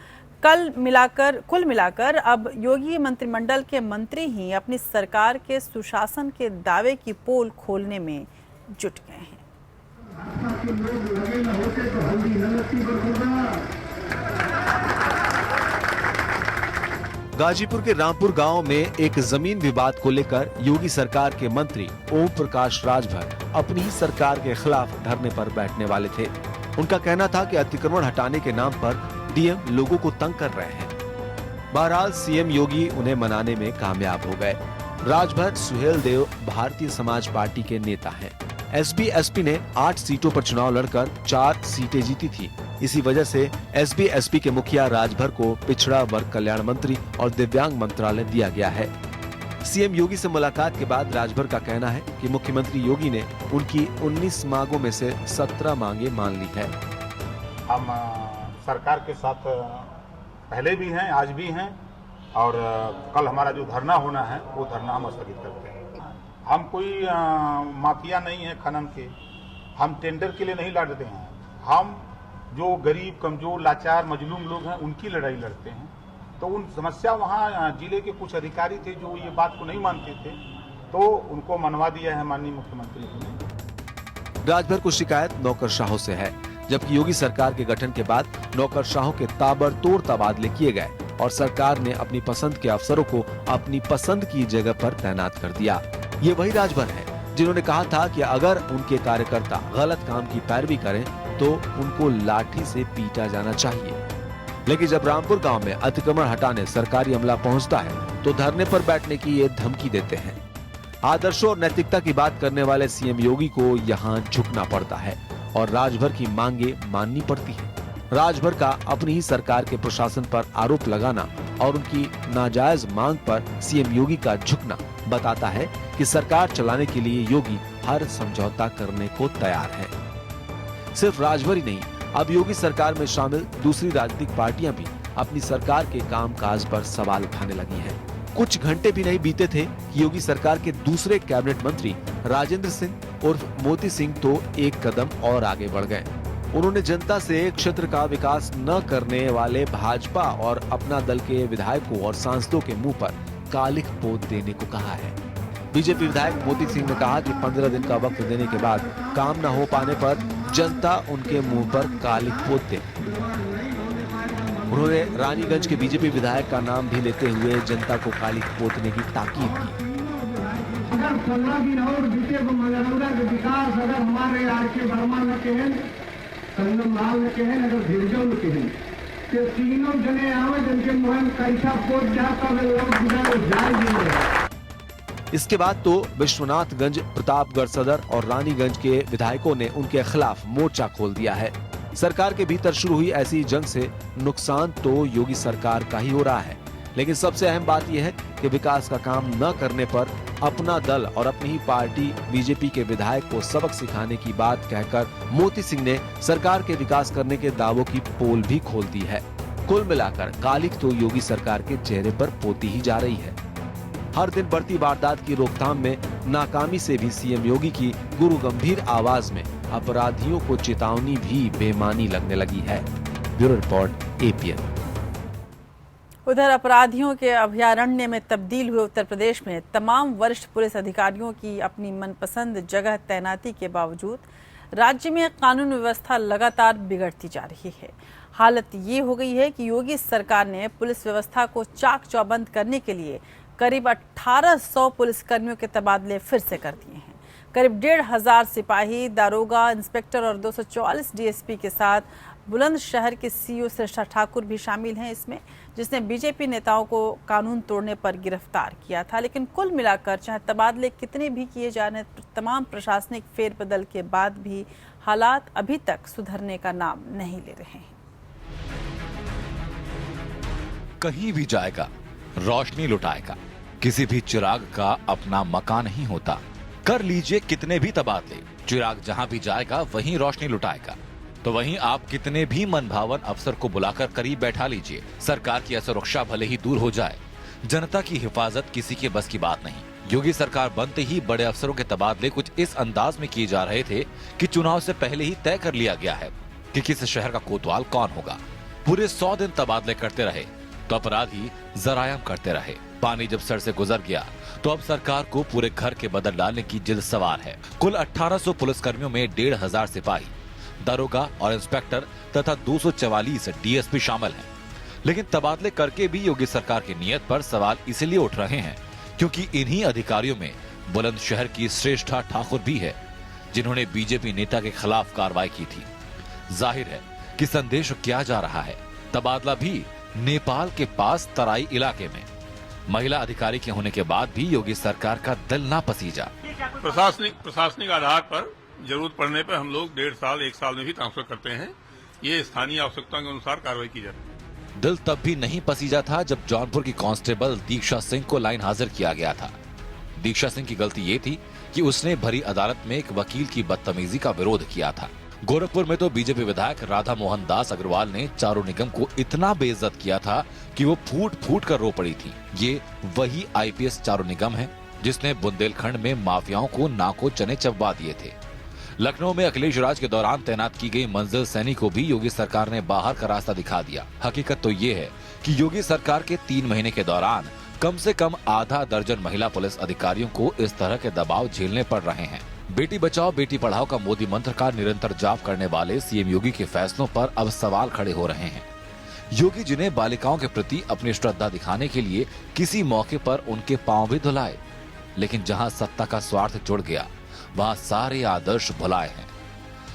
Speaker 1: कुल मिलाकर अब योगी मंत्रिमंडल के मंत्री ही अपनी सरकार के सुशासन के दावे की पोल खोलने में जुट गए हैं।
Speaker 7: गाजीपुर के रामपुर गांव में एक जमीन विवाद को लेकर योगी सरकार के मंत्री ओम प्रकाश राजभर अपनी ही सरकार के खिलाफ धरने पर बैठने वाले थे। उनका कहना था कि अतिक्रमण हटाने के नाम पर डीएम लोगों को तंग कर रहे हैं। बहरहाल सीएम योगी उन्हें मनाने में कामयाब हो गए। राजभर सुहेल देव भारतीय समाज पार्टी के नेता हैं। एसपी ने 8 सीटों पर चुनाव लड़कर 4 सीटें जीती थी। इसी वजह से एसपी के मुखिया राजभर को पिछड़ा वर्ग कल्याण मंत्री और दिव्यांग मंत्रालय दिया गया है। सीएम योगी से मुलाकात के बाद राजभर का कहना है कि मुख्यमंत्री योगी ने उनकी 19 मांगों में से 17 मांगे मान ली है।
Speaker 18: हम सरकार के साथ पहले भी हैं, आज भी हैं और कल हमारा जो धरना होना है वो धरना हम स्थगित करते हैं। हम कोई माफिया नहीं है खनन के, हम टेंडर के लिए नहीं लड़ते हैं। हम जो गरीब, कमजोर, लाचार, मजलूम लोग हैं उनकी लड़ाई लड़ते हैं। तो उन समस्या वहाँ जिले के कुछ अधिकारी थे जो ये बात को नहीं मानते थे, तो उनको मनवा दिया है माननीय मुख्यमंत्री जी ने।
Speaker 7: राजभर को शिकायत नौकरशाहों से है, जबकि योगी सरकार के गठन के बाद नौकरशाहों के ताबड़तोड़ तबादले किए गए और सरकार ने अपनी पसंद के अफसरों को अपनी पसंद की जगह पर तैनात कर दिया। ये वही राजभर है जिन्होंने कहा था कि अगर उनके कार्यकर्ता गलत काम की पैरवी करें तो उनको लाठी से पीटा जाना चाहिए। लेकिन जब रामपुर गांव में अतिक्रमण हटाने सरकारी अमला पहुंचता है तो धरने पर बैठने की ये धमकी देते हैं। आदर्शों और नैतिकता की बात करने वाले सीएम योगी को यहाँ झुकना पड़ता है और राजभर की मांगे माननी पड़ती है। राजभर का अपनी ही सरकार के प्रशासन पर आरोप लगाना और उनकी नाजायज मांग पर सीएम योगी का झुकना बताता है कि सरकार चलाने के लिए योगी हर समझौता करने को तैयार है। सिर्फ राजभर ही नहीं, अब योगी सरकार में शामिल दूसरी राजनीतिक पार्टियां भी अपनी सरकार के कामकाज पर सवाल उठाने लगी हैं। कुछ घंटे भी नहीं बीते थे कि योगी सरकार के दूसरे कैबिनेट मंत्री राजेंद्र सिंह उर्फ मोती सिंह तो एक कदम और आगे बढ़ गए। उन्होंने जनता से क्षेत्र का विकास न करने वाले भाजपा और अपना दल के विधायकों और सांसदों के मुंह पर कालिख पोत देने को कहा है। बीजेपी विधायक मोती सिंह ने कहा कि 15 दिन का वक्त देने के बाद काम न हो पाने पर जनता उनके मुंह पर कालिख पोत दे। उन्होंने रानीगंज के बीजेपी विधायक का नाम भी लेते हुए जनता को कालिख पोतने की ताकीद की।
Speaker 19: अगर 15 दिन और बीते तो मगरौरा के विकास अगर हमारे आरके वर्मा न कहें, संगम लाल न कहें, अगर भिरजो न कहें तो तीनों जने आवे जिनके मुंह में कैसा पोत जाता है लोग गुजर जाएंगे।
Speaker 7: इसके बाद तो विश्वनाथगंज, प्रतापगढ़ सदर और रानीगंज के विधायकों ने उनके खिलाफ मोर्चा खोल दिया है। सरकार के भीतर शुरू हुई ऐसी जंग से नुकसान तो योगी सरकार का ही हो रहा है, लेकिन सबसे अहम बात यह है कि विकास का काम न करने पर अपना दल और अपनी ही पार्टी बीजेपी के विधायक को सबक सिखाने की बात कहकर मोती सिंह ने सरकार के विकास करने के दावों की पोल भी खोल दी है। कुल मिलाकर कालिख तो योगी सरकार के चेहरे पर पोती ही जा रही है। हर दिन बढ़ती वारदात की रोकथाम में नाकामी से भी सीएम योगी की गुरु गंभीर आवाज में अपराधियों को चेतावनी भी बेमानी लगने लगी है। Bureau report, APN।
Speaker 1: उधर अपराधियों के अभयारण्य में तब्दील हुए उत्तर प्रदेश में तमाम वरिष्ठ पुलिस अधिकारियों की अपनी मनपसंद जगह तैनाती के बावजूद राज्य में कानून व्यवस्था लगातार बिगड़ती जा रही है। हालत ये हो गई है कि योगी सरकार ने पुलिस व्यवस्था को चाक चौबंद करने के लिए करीब 1800 पुलिसकर्मियों के तबादले फिर से कर दिए हैं। करीब 1500 सिपाही, दारोगा, इंस्पेक्टर और 244 डीएसपी के साथ बुलंदशहर के सीईओ श्रेष्ठा ठाकुर भी शामिल हैं इसमें, जिसने बीजेपी नेताओं को कानून तोड़ने पर गिरफ्तार किया था। लेकिन कुल मिलाकर चाहे तबादले कितने भी किए जाने, तमाम प्रशासनिक फेरबदल के बाद भी हालात अभी तक सुधरने का नाम नहीं ले रहे हैं।
Speaker 3: कहीं भी जाएगा रोशनी लुटाएगा, किसी भी चिराग का अपना मकान नहीं होता। कर लीजिए कितने भी तबादले, चिराग जहां भी जाएगा वहीं रोशनी लुटाएगा। तो वहीं आप कितने भी मनभावन अफसर को बुलाकर करीब बैठा लीजिए, सरकार की असुरक्षा भले ही दूर हो जाए, जनता की हिफाजत किसी के बस की बात नहीं। योगी सरकार बनते ही बड़े अफसरों के तबादले कुछ इस अंदाज में किए जा रहे थे कि चुनाव से पहले ही तय कर लिया गया है कि किस शहर का कोतवाल कौन होगा। पूरे 100 दिन तबादले करते रहे तो अपराधी जरायम करते रहे। पानी जब सर से गुजर गया तो अब सरकार को पूरे घर के बदल डालने की जिद सवार है। कुल 1800 पुलिसकर्मियों में 1500 सिपाही, दारोगा और इंस्पेक्टर तथा 244 डीएसपी शामिल हैं। लेकिन तबादले करके भी योगी सरकार की नीयत पर सवाल इसलिए उठ रहे हैं क्योंकि इन्हीं अधिकारियों में बुलंदशहर की श्रेष्ठा ठाकुर भी है, जिन्होंने बीजेपी नेता के खिलाफ कार्रवाई की थी। जाहिर है कि संदेश क्या जा रहा है, तबादला भी नेपाल के पास तराई इलाके में। महिला अधिकारी के होने के बाद भी योगी सरकार का दिल ना पसीजा।
Speaker 18: प्रशासनिक आधार पर जरूरत पड़ने पर हम लोग 1.5 साल 1 साल में भी ट्रांसफर करते हैं। ये स्थानीय आवश्यकता के अनुसार कार्रवाई की जाती है।
Speaker 3: दिल तब भी नहीं पसीजा था जब जौनपुर की कांस्टेबल दीक्षा सिंह को लाइन हाजिर किया गया था। दीक्षा सिंह की गलती ये थी कि उसने भरी अदालत में एक वकील की बदतमीजी का विरोध किया था। गोरखपुर में तो बीजेपी विधायक राधा मोहन दास अग्रवाल ने चारों निगम को इतना बेइज्जत किया था कि वो फूट फूट कर रो पड़ी थी। ये वही आईपीएस चारों निगम है जिसने बुंदेलखंड में माफियाओं को नाको चने चबवा दिए थे। लखनऊ में अखिलेश राज के दौरान तैनात की गई मंजिल सैनी को भी योगी सरकार ने बाहर का रास्ता दिखा दिया। हकीकत तो ये है कि योगी सरकार के 3 महीने के दौरान कम से कम आधा दर्जन महिला पुलिस अधिकारियों को इस तरह के दबाव झेलने पड़ रहे हैं। बेटी बचाओ बेटी पढ़ाओ का मोदी मंत्र का निरंतर जाप करने वाले सीएम योगी के फैसलों पर अब सवाल खड़े हो रहे हैं। योगी जिन्हें बालिकाओं के प्रति अपनी श्रद्धा दिखाने के लिए किसी मौके पर उनके पांव भी धुलाए, लेकिन जहां सत्ता का स्वार्थ जुड़ गया वहां सारे आदर्श भुलाए हैं।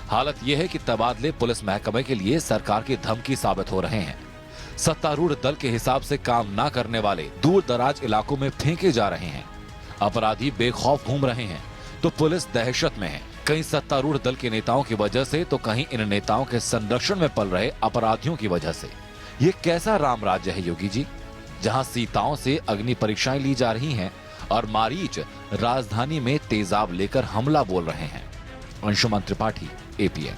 Speaker 3: हालत यह है कि तबादले पुलिस महकमे के लिए सरकार की धमकी साबित हो रहे हैं। सत्तारूढ़ दल के हिसाब से काम न करने वाले दूर दराज इलाकों में फेंके जा रहे हैं। अपराधी बेखौफ घूम रहे हैं तो पुलिस दहशत में है। कहीं सत्तारूढ़ दल के नेताओं की वजह से तो कहीं इन नेताओं के संरक्षण में पल रहे अपराधियों की वजह से। ये कैसा राम राज्य है योगी जी, जहां सीताओं से अग्नि परीक्षाएं ली जा रही हैं और मारीच राजधानी में तेजाब लेकर हमला बोल रहे हैं। अंशुमन त्रिपाठी, एपीएन।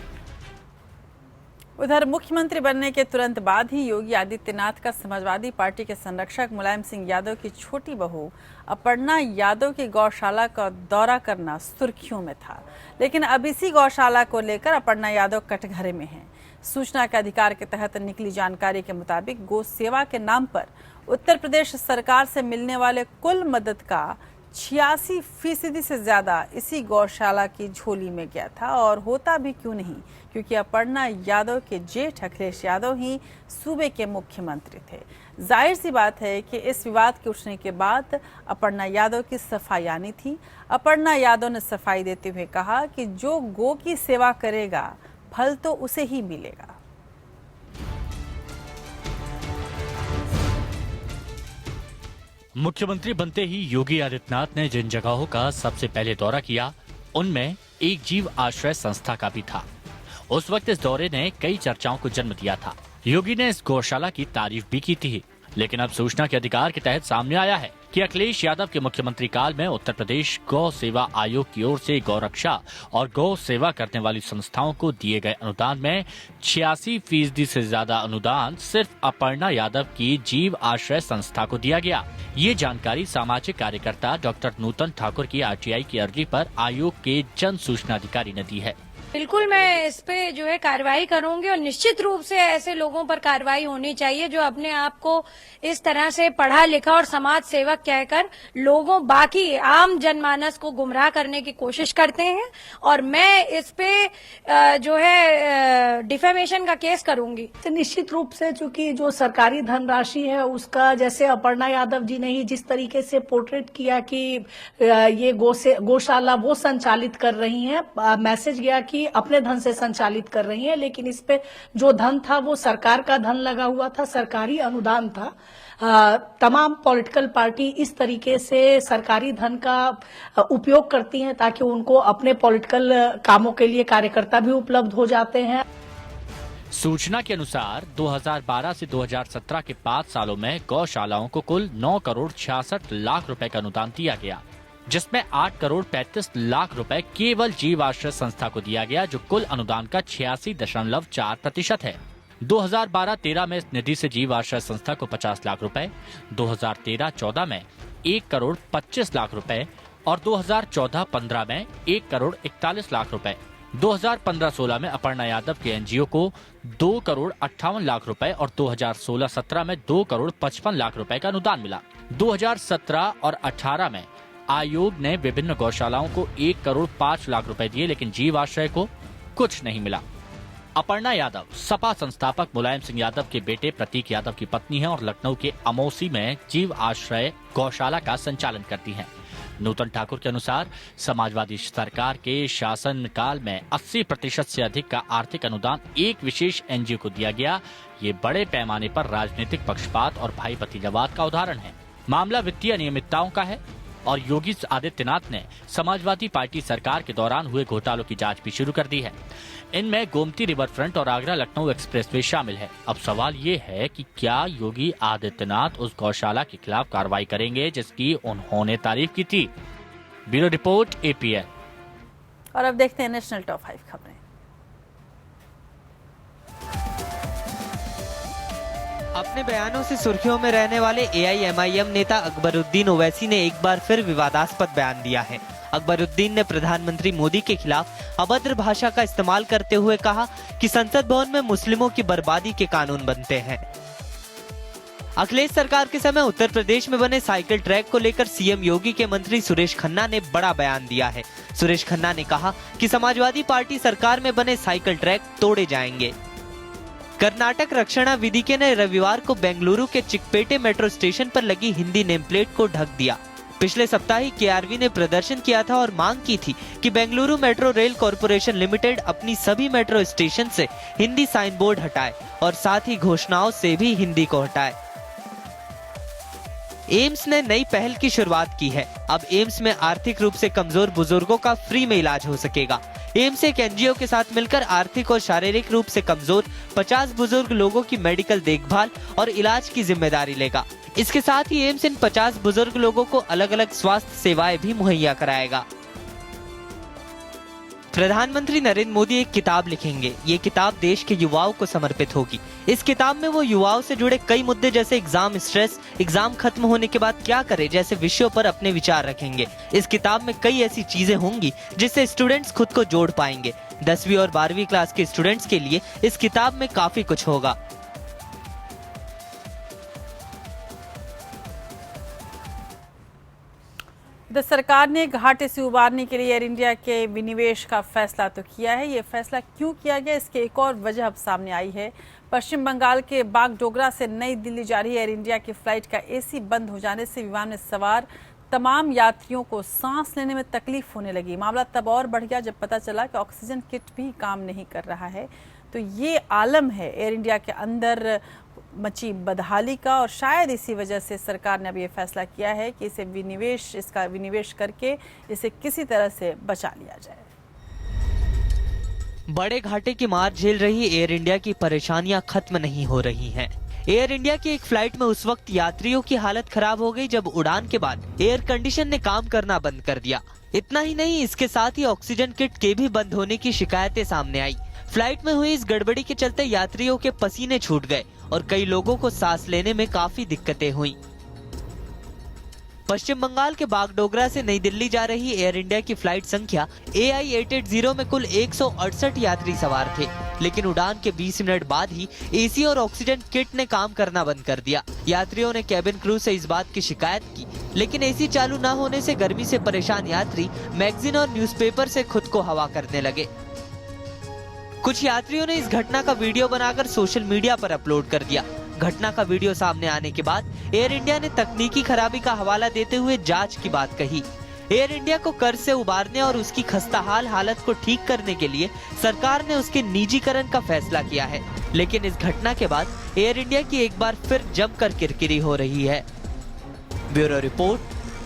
Speaker 1: उधर मुख्यमंत्री बनने के तुरंत बाद ही योगी आदित्यनाथ का समाजवादी पार्टी के संरक्षक मुलायम सिंह यादव की छोटी बहू अपर्णा यादव की गौशाला का दौरा करना सुर्खियों में था। लेकिन अब इसी गौशाला को लेकर अपर्णा यादव कटघरे में हैं। सूचना के अधिकार के तहत निकली जानकारी के मुताबिक गौ सेवा के नाम पर उत्तर प्रदेश सरकार से मिलने वाले कुल मदद का 86% से ज्यादा इसी गौशाला की झोली में गया था। और होता भी क्यों नहीं, क्योंकि अपर्णा यादव के जेठ अखिलेश यादव ही सूबे के मुख्यमंत्री थे। जाहिर सी बात है कि इस विवाद के उठने के बाद अपर्णा यादव की सफाई आनी थी। अपर्णा यादव ने सफाई देते हुए कहा कि जो गौ की सेवा करेगा फल तो उसे ही मिलेगा।
Speaker 13: मुख्यमंत्री बनते ही योगी आदित्यनाथ ने जिन जगहों का सबसे पहले दौरा किया उनमें एक जीव आश्रय संस्था का भी था। उस वक्त इस दौरे ने कई चर्चाओं को जन्म दिया था। योगी ने इस गौशाला की तारीफ भी की थी, लेकिन अब सूचना के अधिकार के तहत सामने आया है कि अखिलेश यादव के मुख्यमंत्री काल में उत्तर प्रदेश गौ सेवा आयोग की ओर से गौरक्षा और गौ सेवा करने वाली संस्थाओं को दिए गए अनुदान में 86% से ज्यादा अनुदान सिर्फ अपर्णा यादव की जीव आश्रय संस्था को दिया गया। ये जानकारी सामाजिक कार्यकर्ता डॉक्टर नूतन ठाकुर की आरटीआई की अर्जी पर आयोग के जन सूचना अधिकारी ने दी है।
Speaker 20: बिल्कुल मैं इस पे जो है कार्रवाई करूंगी और निश्चित रूप से ऐसे लोगों पर कार्रवाई होनी चाहिए जो अपने आप को इस तरह से पढ़ा लिखा और समाज सेवक कहकर लोगों बाकी आम जनमानस को गुमराह करने की कोशिश करते हैं। और मैं इस पे जो है डिफेमेशन का केस करूंगी।
Speaker 21: तो निश्चित रूप से चूंकि जो सरकारी धनराशि है उसका, जैसे अपर्णा यादव जी ने ही जिस तरीके से पोर्ट्रेट किया कि ये गौशाला वो संचालित कर रही हैं, मैसेज गया कि अपने धन से संचालित कर रही हैं, लेकिन इस पे जो धन था वो सरकार का धन लगा हुआ था, सरकारी अनुदान था। तमाम पॉलिटिकल पार्टी इस तरीके से सरकारी धन का उपयोग करती हैं ताकि उनको अपने पॉलिटिकल कामों के लिए कार्यकर्ता भी उपलब्ध हो जाते हैं।
Speaker 13: सूचना के अनुसार 2012 से 2017 के 5 सालों में गौशालाओं को कुल 9 करोड़ 66 लाख रुपए का अनुदान दिया गया, जिसमें 8 करोड़ 35 लाख रुपए केवल जीव आश्रय संस्था को दिया गया, जो कुल अनुदान का 86.4% है। 2012-13 में इस निधि से जीव आश्रय संस्था को 50 लाख रुपए, 2013-14 में 1 करोड़ 25 लाख रुपए और 2014-15 में 1 करोड़ 41 लाख रुपए। 2015-16 में अपर्णा यादव के एनजीओ को 2 करोड़ 58 लाख रुपए और 2016-17 में 2 करोड़ 55 लाख रुपए का अनुदान मिला। 2017 और 18 में आयोग ने विभिन्न गौशालाओं को 1 करोड़ 5 लाख रुपए दिए, लेकिन जीव आश्रय को कुछ नहीं मिला। अपर्णा यादव सपा संस्थापक मुलायम सिंह यादव के बेटे प्रतीक यादव की पत्नी है और लखनऊ के अमौसी में जीव आश्रय गौशाला का संचालन करती हैं। नूतन ठाकुर के अनुसार समाजवादी सरकार के शासन काल में 80% से अधिक का आर्थिक अनुदान एक विशेष एनजीओ को दिया गया। ये बड़े पैमाने पर राजनीतिक पक्षपात और भाई भतीजावाद का उदाहरण है। मामला वित्तीय अनियमितताओं का है और योगी आदित्यनाथ ने समाजवादी पार्टी सरकार के दौरान हुए घोटालों की जांच भी शुरू कर दी है। इनमें गोमती रिवर फ्रंट और आगरा लखनऊ एक्सप्रेसवे शामिल है। अब सवाल ये है कि क्या योगी आदित्यनाथ उस गौशाला के खिलाफ कार्रवाई करेंगे जिसकी उन्होंने तारीफ की थी। Bureau report APN।
Speaker 1: और अब देखते हैं नेशनल टॉप 5 खबरें।
Speaker 2: अपने बयानों से सुर्खियों में रहने वाले AIMIM नेता अकबरुद्दीन ओवैसी ने एक बार फिर विवादास्पद बयान दिया है। अकबरुद्दीन ने प्रधानमंत्री मोदी के खिलाफ अभद्र भाषा का इस्तेमाल करते हुए कहा कि संसद भवन में मुस्लिमों की बर्बादी के कानून बनते हैं। अखिलेश सरकार के समय उत्तर प्रदेश में बने साइकिल ट्रैक को लेकर सीएम योगी के मंत्री सुरेश खन्ना ने बड़ा बयान दिया है। सुरेश खन्ना ने कहा कि समाजवादी पार्टी सरकार में बने साइकिल ट्रैक तोड़े जाएंगे। कर्नाटक रक्षणा वेदिके ने रविवार को बेंगलुरु के चिकपेटे मेट्रो स्टेशन पर लगी हिंदी नेम प्लेट को ढक दिया। पिछले सप्ताह ही KRV ने प्रदर्शन किया था और मांग की थी कि Bengaluru metro rail corporation limited अपनी सभी मेट्रो स्टेशन से हिंदी साइन बोर्ड हटाए और साथ ही घोषणाओं से भी हिंदी को हटाए। एम्स ने नई पहल की शुरुआत की है। अब एम्स में आर्थिक रूप से कमजोर बुजुर्गों का फ्री में इलाज हो सकेगा। एम्स एक एनजीओ के साथ मिलकर आर्थिक और शारीरिक रूप से कमजोर 50 बुजुर्ग लोगों की मेडिकल देखभाल और इलाज की जिम्मेदारी लेगा। इसके साथ ही एम्स इन 50 बुजुर्ग लोगों को अलग अलग स्वास्थ्य सेवाएं भी मुहैया कराएगा। प्रधानमंत्री नरेंद्र मोदी एक किताब लिखेंगे। ये किताब देश के युवाओं को समर्पित होगी। इस किताब में वो युवाओं से जुड़े कई मुद्दे जैसे एग्जाम स्ट्रेस, एग्जाम खत्म होने के बाद क्या करें जैसे विषयों पर अपने विचार रखेंगे। इस किताब में कई ऐसी चीजें होंगी जिससे स्टूडेंट्स खुद को जोड़ पाएंगे। 10वीं और 12वीं क्लास के स्टूडेंट्स के लिए इस किताब में काफी कुछ होगा।
Speaker 1: सरकार ने घाटे से उबारने के लिए एयर इंडिया के विनिवेश का फैसला तो किया है। ये फैसला क्यों किया गया, इसकी एक और वजह अब सामने आई है। पश्चिम बंगाल के बागडोगरा से नई दिल्ली जा रही एयर इंडिया की फ्लाइट का AC बंद हो जाने से विमान में सवार तमाम यात्रियों को सांस लेने में तकलीफ होने लगी। मामला तब और बढ़ गया जब पता चला कि ऑक्सीजन किट भी काम नहीं कर रहा है। तो ये आलम है एयर इंडिया के अंदर मची बदहाली का और शायद इसी वजह से सरकार ने अब ये फैसला किया है कि इसका विनिवेश करके इसे किसी तरह से बचा लिया जाए।
Speaker 2: बड़े घाटे की मार झेल रही एयर इंडिया की परेशानियां खत्म नहीं हो रही हैं। एयर इंडिया की एक फ्लाइट में उस वक्त यात्रियों की हालत खराब हो गई जब उड़ान के बाद एयर कंडीशन ने काम करना बंद कर दिया। इतना ही नहीं, इसके साथ ही ऑक्सीजन किट के भी बंद होने की शिकायतें सामने आई। फ्लाइट में हुई इस गड़बड़ी के चलते यात्रियों के पसीने छूट गए और कई लोगों को सांस लेने में काफी दिक्कतें हुई। पश्चिम बंगाल के बागडोगरा से नई दिल्ली जा रही एयर इंडिया की फ्लाइट संख्या AI-880 में कुल 168 यात्री सवार थे, लेकिन उड़ान के 20 मिनट बाद ही एसी और ऑक्सीजन किट ने काम करना बंद कर दिया। यात्रियों ने कैबिन क्रू से इस बात की शिकायत की, लेकिन एसी चालू न होने से गर्मी से परेशान यात्री मैगजीन और न्यूज़पेपर से खुद को हवा करने लगे। कुछ यात्रियों ने इस घटना का वीडियो बनाकर सोशल मीडिया पर अपलोड कर दिया। घटना का वीडियो सामने आने के बाद एयर इंडिया ने तकनीकी खराबी का हवाला देते हुए जांच की बात कही। एयर इंडिया को कर्ज से उबारने और उसकी खस्ताहाल हालत को ठीक करने के लिए सरकार ने उसके निजीकरण का फैसला किया है, लेकिन इस घटना के बाद एयर इंडिया की एक बार फिर जमकर किरकिरी हो रही है। Bureau report,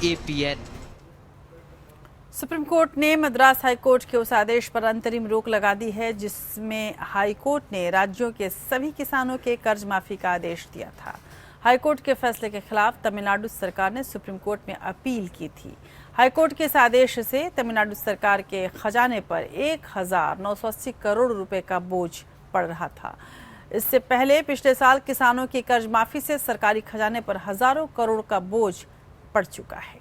Speaker 2: APN।
Speaker 1: Supreme court ने मद्रास हाई कोर्ट के उस आदेश पर अंतरिम रोक लगा दी है जिसमें हाई कोर्ट ने राज्यों के सभी किसानों के कर्ज माफी का आदेश दिया था। हाई कोर्ट के फैसले के खिलाफ तमिलनाडु सरकार ने सुप्रीम कोर्ट में अपील की थी। हाई कोर्ट के इस आदेश से तमिलनाडु सरकार के खजाने पर 1980 करोड़ रुपए का बोझ पड़ रहा था। इससे पहले पिछले साल किसानों की कर्ज माफी से सरकारी खजाने पर हजारों करोड़ का बोझ पड़ चुका है।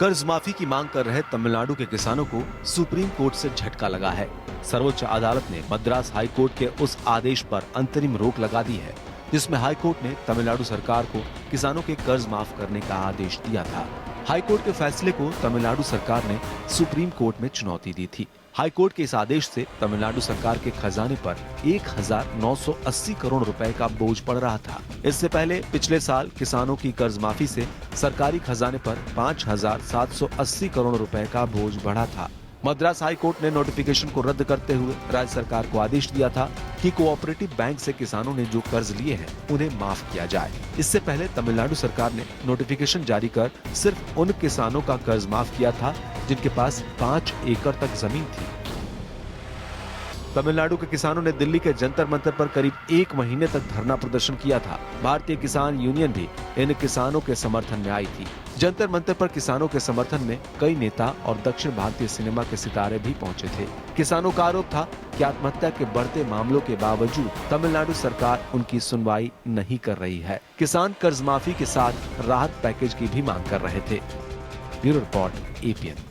Speaker 7: कर्ज माफी की मांग कर रहे तमिलनाडु के किसानों को सुप्रीम कोर्ट से झटका लगा है। सर्वोच्च अदालत ने मद्रास हाई कोर्ट के उस आदेश पर अंतरिम रोक लगा दी है जिसमें हाई कोर्ट ने तमिलनाडु सरकार को किसानों के कर्ज माफ करने का आदेश दिया था। हाई कोर्ट के फैसले को तमिलनाडु सरकार ने सुप्रीम कोर्ट में चुनौती दी थी। हाई कोर्ट के इस आदेश से तमिलनाडु सरकार के खजाने पर 1980 करोड़ रुपए का बोझ पड़ रहा था। इससे पहले पिछले साल किसानों की कर्ज माफी से सरकारी खजाने पर 5780 करोड़ रुपए का बोझ बढ़ा था। मद्रास हाई कोर्ट ने नोटिफिकेशन को रद्द करते हुए राज्य सरकार को आदेश दिया था कि कोऑपरेटिव बैंक से किसानों ने जो कर्ज लिए हैं उन्हें माफ किया जाए। इससे पहले तमिलनाडु सरकार ने नोटिफिकेशन जारी कर सिर्फ उन किसानों का कर्ज माफ किया था जिनके पास 5 एकड़ तक जमीन थी। तमिलनाडु के किसानों ने दिल्ली के जंतर मंतर पर करीब 1 महीने तक धरना प्रदर्शन किया था। भारतीय किसान यूनियन भी इन किसानों के समर्थन में आई थी। जंतर मंतर पर किसानों के समर्थन में कई नेता और दक्षिण भारतीय सिनेमा के सितारे भी पहुंचे थे। किसानों का आरोप था कि आत्महत्या के बढ़ते मामलों के बावजूद तमिलनाडु सरकार उनकी सुनवाई नहीं कर रही है। किसान कर्ज माफी के साथ राहत पैकेज की भी मांग कर रहे थे। Bureau report, APN।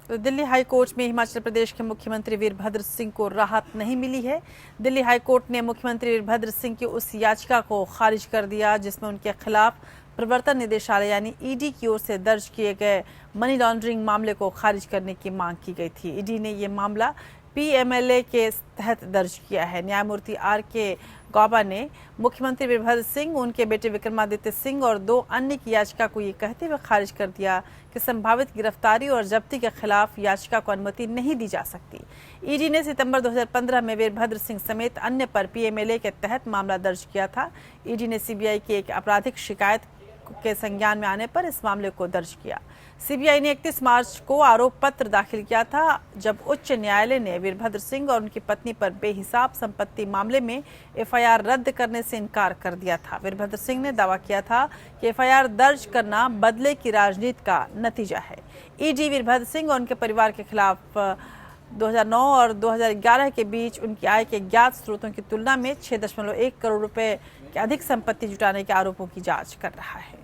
Speaker 1: तो दिल्ली हाई कोर्ट में हिमाचल प्रदेश के मुख्यमंत्री वीरभद्र सिंह को राहत नहीं मिली है। दिल्ली हाई कोर्ट ने मुख्यमंत्री वीरभद्र सिंह की उस याचिका को खारिज कर दिया जिसमें उनके खिलाफ प्रवर्तन निदेशालय यानी ED की ओर से दर्ज किए गए मनी लॉन्ड्रिंग मामले को खारिज करने की मांग की गई थी। ED ने ये मामला PMLA के तहत दर्ज किया है। न्यायमूर्ति RK गौबा ने मुख्यमंत्री वीरभद्र सिंह, उनके बेटे विक्रमादित्य सिंह और 2 अन्य की याचिका को ये कहते हुए खारिज कर दिया कि संभावित गिरफ्तारी और जब्ती के खिलाफ याचिका को अनुमति नहीं दी जा सकती। ED ने सितंबर 2015 में वीरभद्र सिंह समेत अन्य पर PMLA के तहत मामला दर्ज किया था। ED ने CBI की एक आपराधिक शिकायत के संज्ञान में आने पर इस मामले को दर्ज किया। CBI ने 31 मार्च को आरोप पत्र दाखिल किया था जब उच्च न्यायालय ने वीरभद्र सिंह और उनकी पत्नी पर बेहिसाब संपत्ति मामले में FIR रद्द करने से इनकार कर दिया था। वीरभद्र सिंह ने दावा किया था कि FIR दर्ज करना बदले की राजनीति का नतीजा है। ED वीरभद्र सिंह और उनके परिवार के खिलाफ 2009 और 2011 के बीच उनकी आय के ज्ञात स्रोतों की तुलना में 6.1 करोड़ रुपए के अधिक संपत्ति जुटाने के आरोपों की जांच कर रहा है।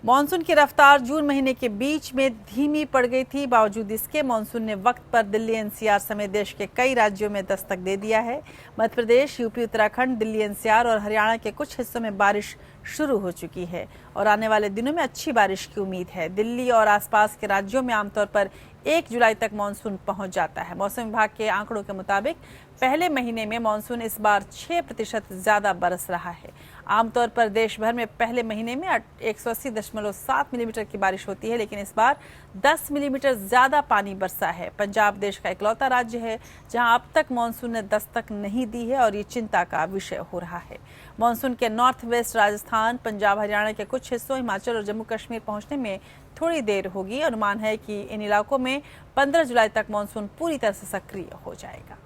Speaker 1: मॉनसून की रफ्तार जून महीने के बीच में धीमी पड़ गई थी। बावजूद इसके मॉनसून ने वक्त पर दिल्ली NCR समेत देश के कई राज्यों में दस्तक दे दिया है। मध्य प्रदेश, UP, उत्तराखंड, दिल्ली NCR और हरियाणा के कुछ हिस्सों में बारिश शुरू हो चुकी है और आने वाले दिनों में अच्छी बारिश की उम्मीद है। दिल्ली और आसपास के राज्यों में आमतौर पर 1 जुलाई तक मानसून पहुंच जाता है। मौसम विभाग के आंकड़ों के मुताबिक पहले महीने में मानसून इस बार 6% ज्यादा बरस रहा है। आमतौर पर देश भर में पहले महीने में 180.7 मिलीमीटर की बारिश होती है, लेकिन इस बार 10 मिलीमीटर ज्यादा पानी बरसा है। पंजाब देश का इकलौता राज्य है जहां अब तक मानसून ने दस्तक नहीं दी है और ये चिंता का विषय हो रहा है। मानसून के नॉर्थ वेस्ट राजस्थान, पंजाब, हरियाणा के कुछ हिस्सों, हिमाचल और जम्मू कश्मीर पहुंचने में थोड़ी देर होगी। अनुमान है कि इन इलाकों में 15 जुलाई तक मानसून पूरी तरह से सक्रिय हो जाएगा।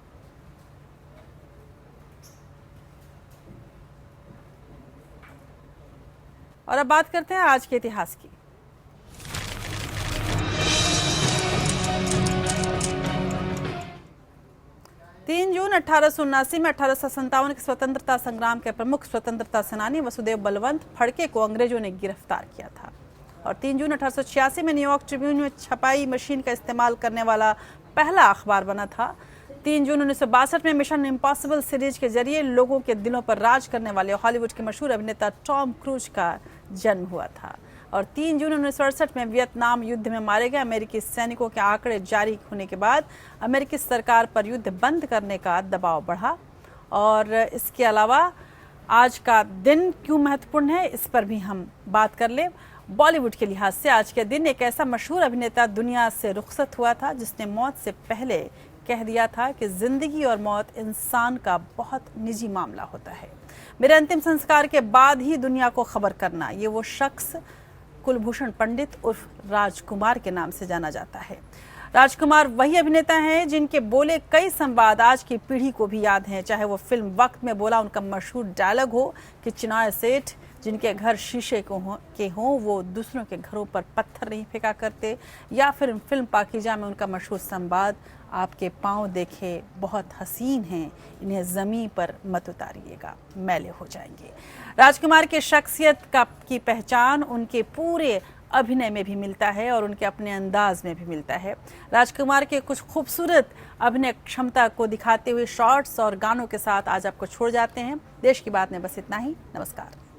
Speaker 1: और अब बात करते हैं आज के इतिहास की। 3 जून 1879 में 1857 के स्वतंत्रता संग्राम के प्रमुख स्वतंत्रता सेनानी वसुदेव बलवंत फड़के को अंग्रेजों ने गिरफ्तार किया था और 3 जून 1886 में न्यूयॉर्क ट्रिब्यून में छपाई मशीन का इस्तेमाल करने वाला पहला अखबार बना था। 3 जून 1962 में मिशन इम्पॉसिबल सीरीज के जरिए लोगों के दिलों पर राज करने वाले हॉलीवुड के मशहूर अभिनेता टॉम क्रूज का जन्म हुआ था और 3 जून 1968 में वियतनाम युद्ध में मारे गए अमेरिकी सैनिकों के आंकड़े जारी होने के बाद अमेरिकी सरकार पर युद्ध बंद करने का दबाव बढ़ा। और इसके अलावा आज का दिन क्यों महत्वपूर्ण है, इस पर भी हम बात कर लें। बॉलीवुड के लिहाज से आज के दिन एक ऐसा मशहूर अभिनेता दुनिया से रुखसत हुआ था जिसने मौत से पहले कह दिया था कि जिंदगी और मौत इंसान का बहुत निजी मामला होता है। मेरे अंतिम संस्कार के बाद ही दुनिया को खबर करना, ये वो शख्स कुलभूषण पंडित उर्फ राजकुमार के नाम से जाना जाता है। राजकुमार वही अभिनेता हैं जिनके बोले कई संवाद आज की पीढ़ी को भी याद हैं, चाहे वो फिल्म वक्त में बोला उनका मशहूर डायलॉग हो कि चिनाय सेठ जिनके घर शीशे के हों वो दूसरों के घरों पर पत्थर नहीं फेंका करते, या फिर फिल्म पाकीजा में उनका मशहूर संवाद आपके पाँव देखे बहुत हसीन हैं, इन्हें ज़मीन पर मत उतारिएगा, मैले हो जाएंगे। राजकुमार की शख्सियत की पहचान उनके पूरे अभिनय में भी मिलता है और उनके अपने अंदाज में भी मिलता है। राजकुमार के कुछ खूबसूरत अभिनय क्षमता को दिखाते हुए शॉर्ट्स और गानों के साथ आज आपको छोड़ जाते हैं। देश की बात में बस इतना ही। नमस्कार।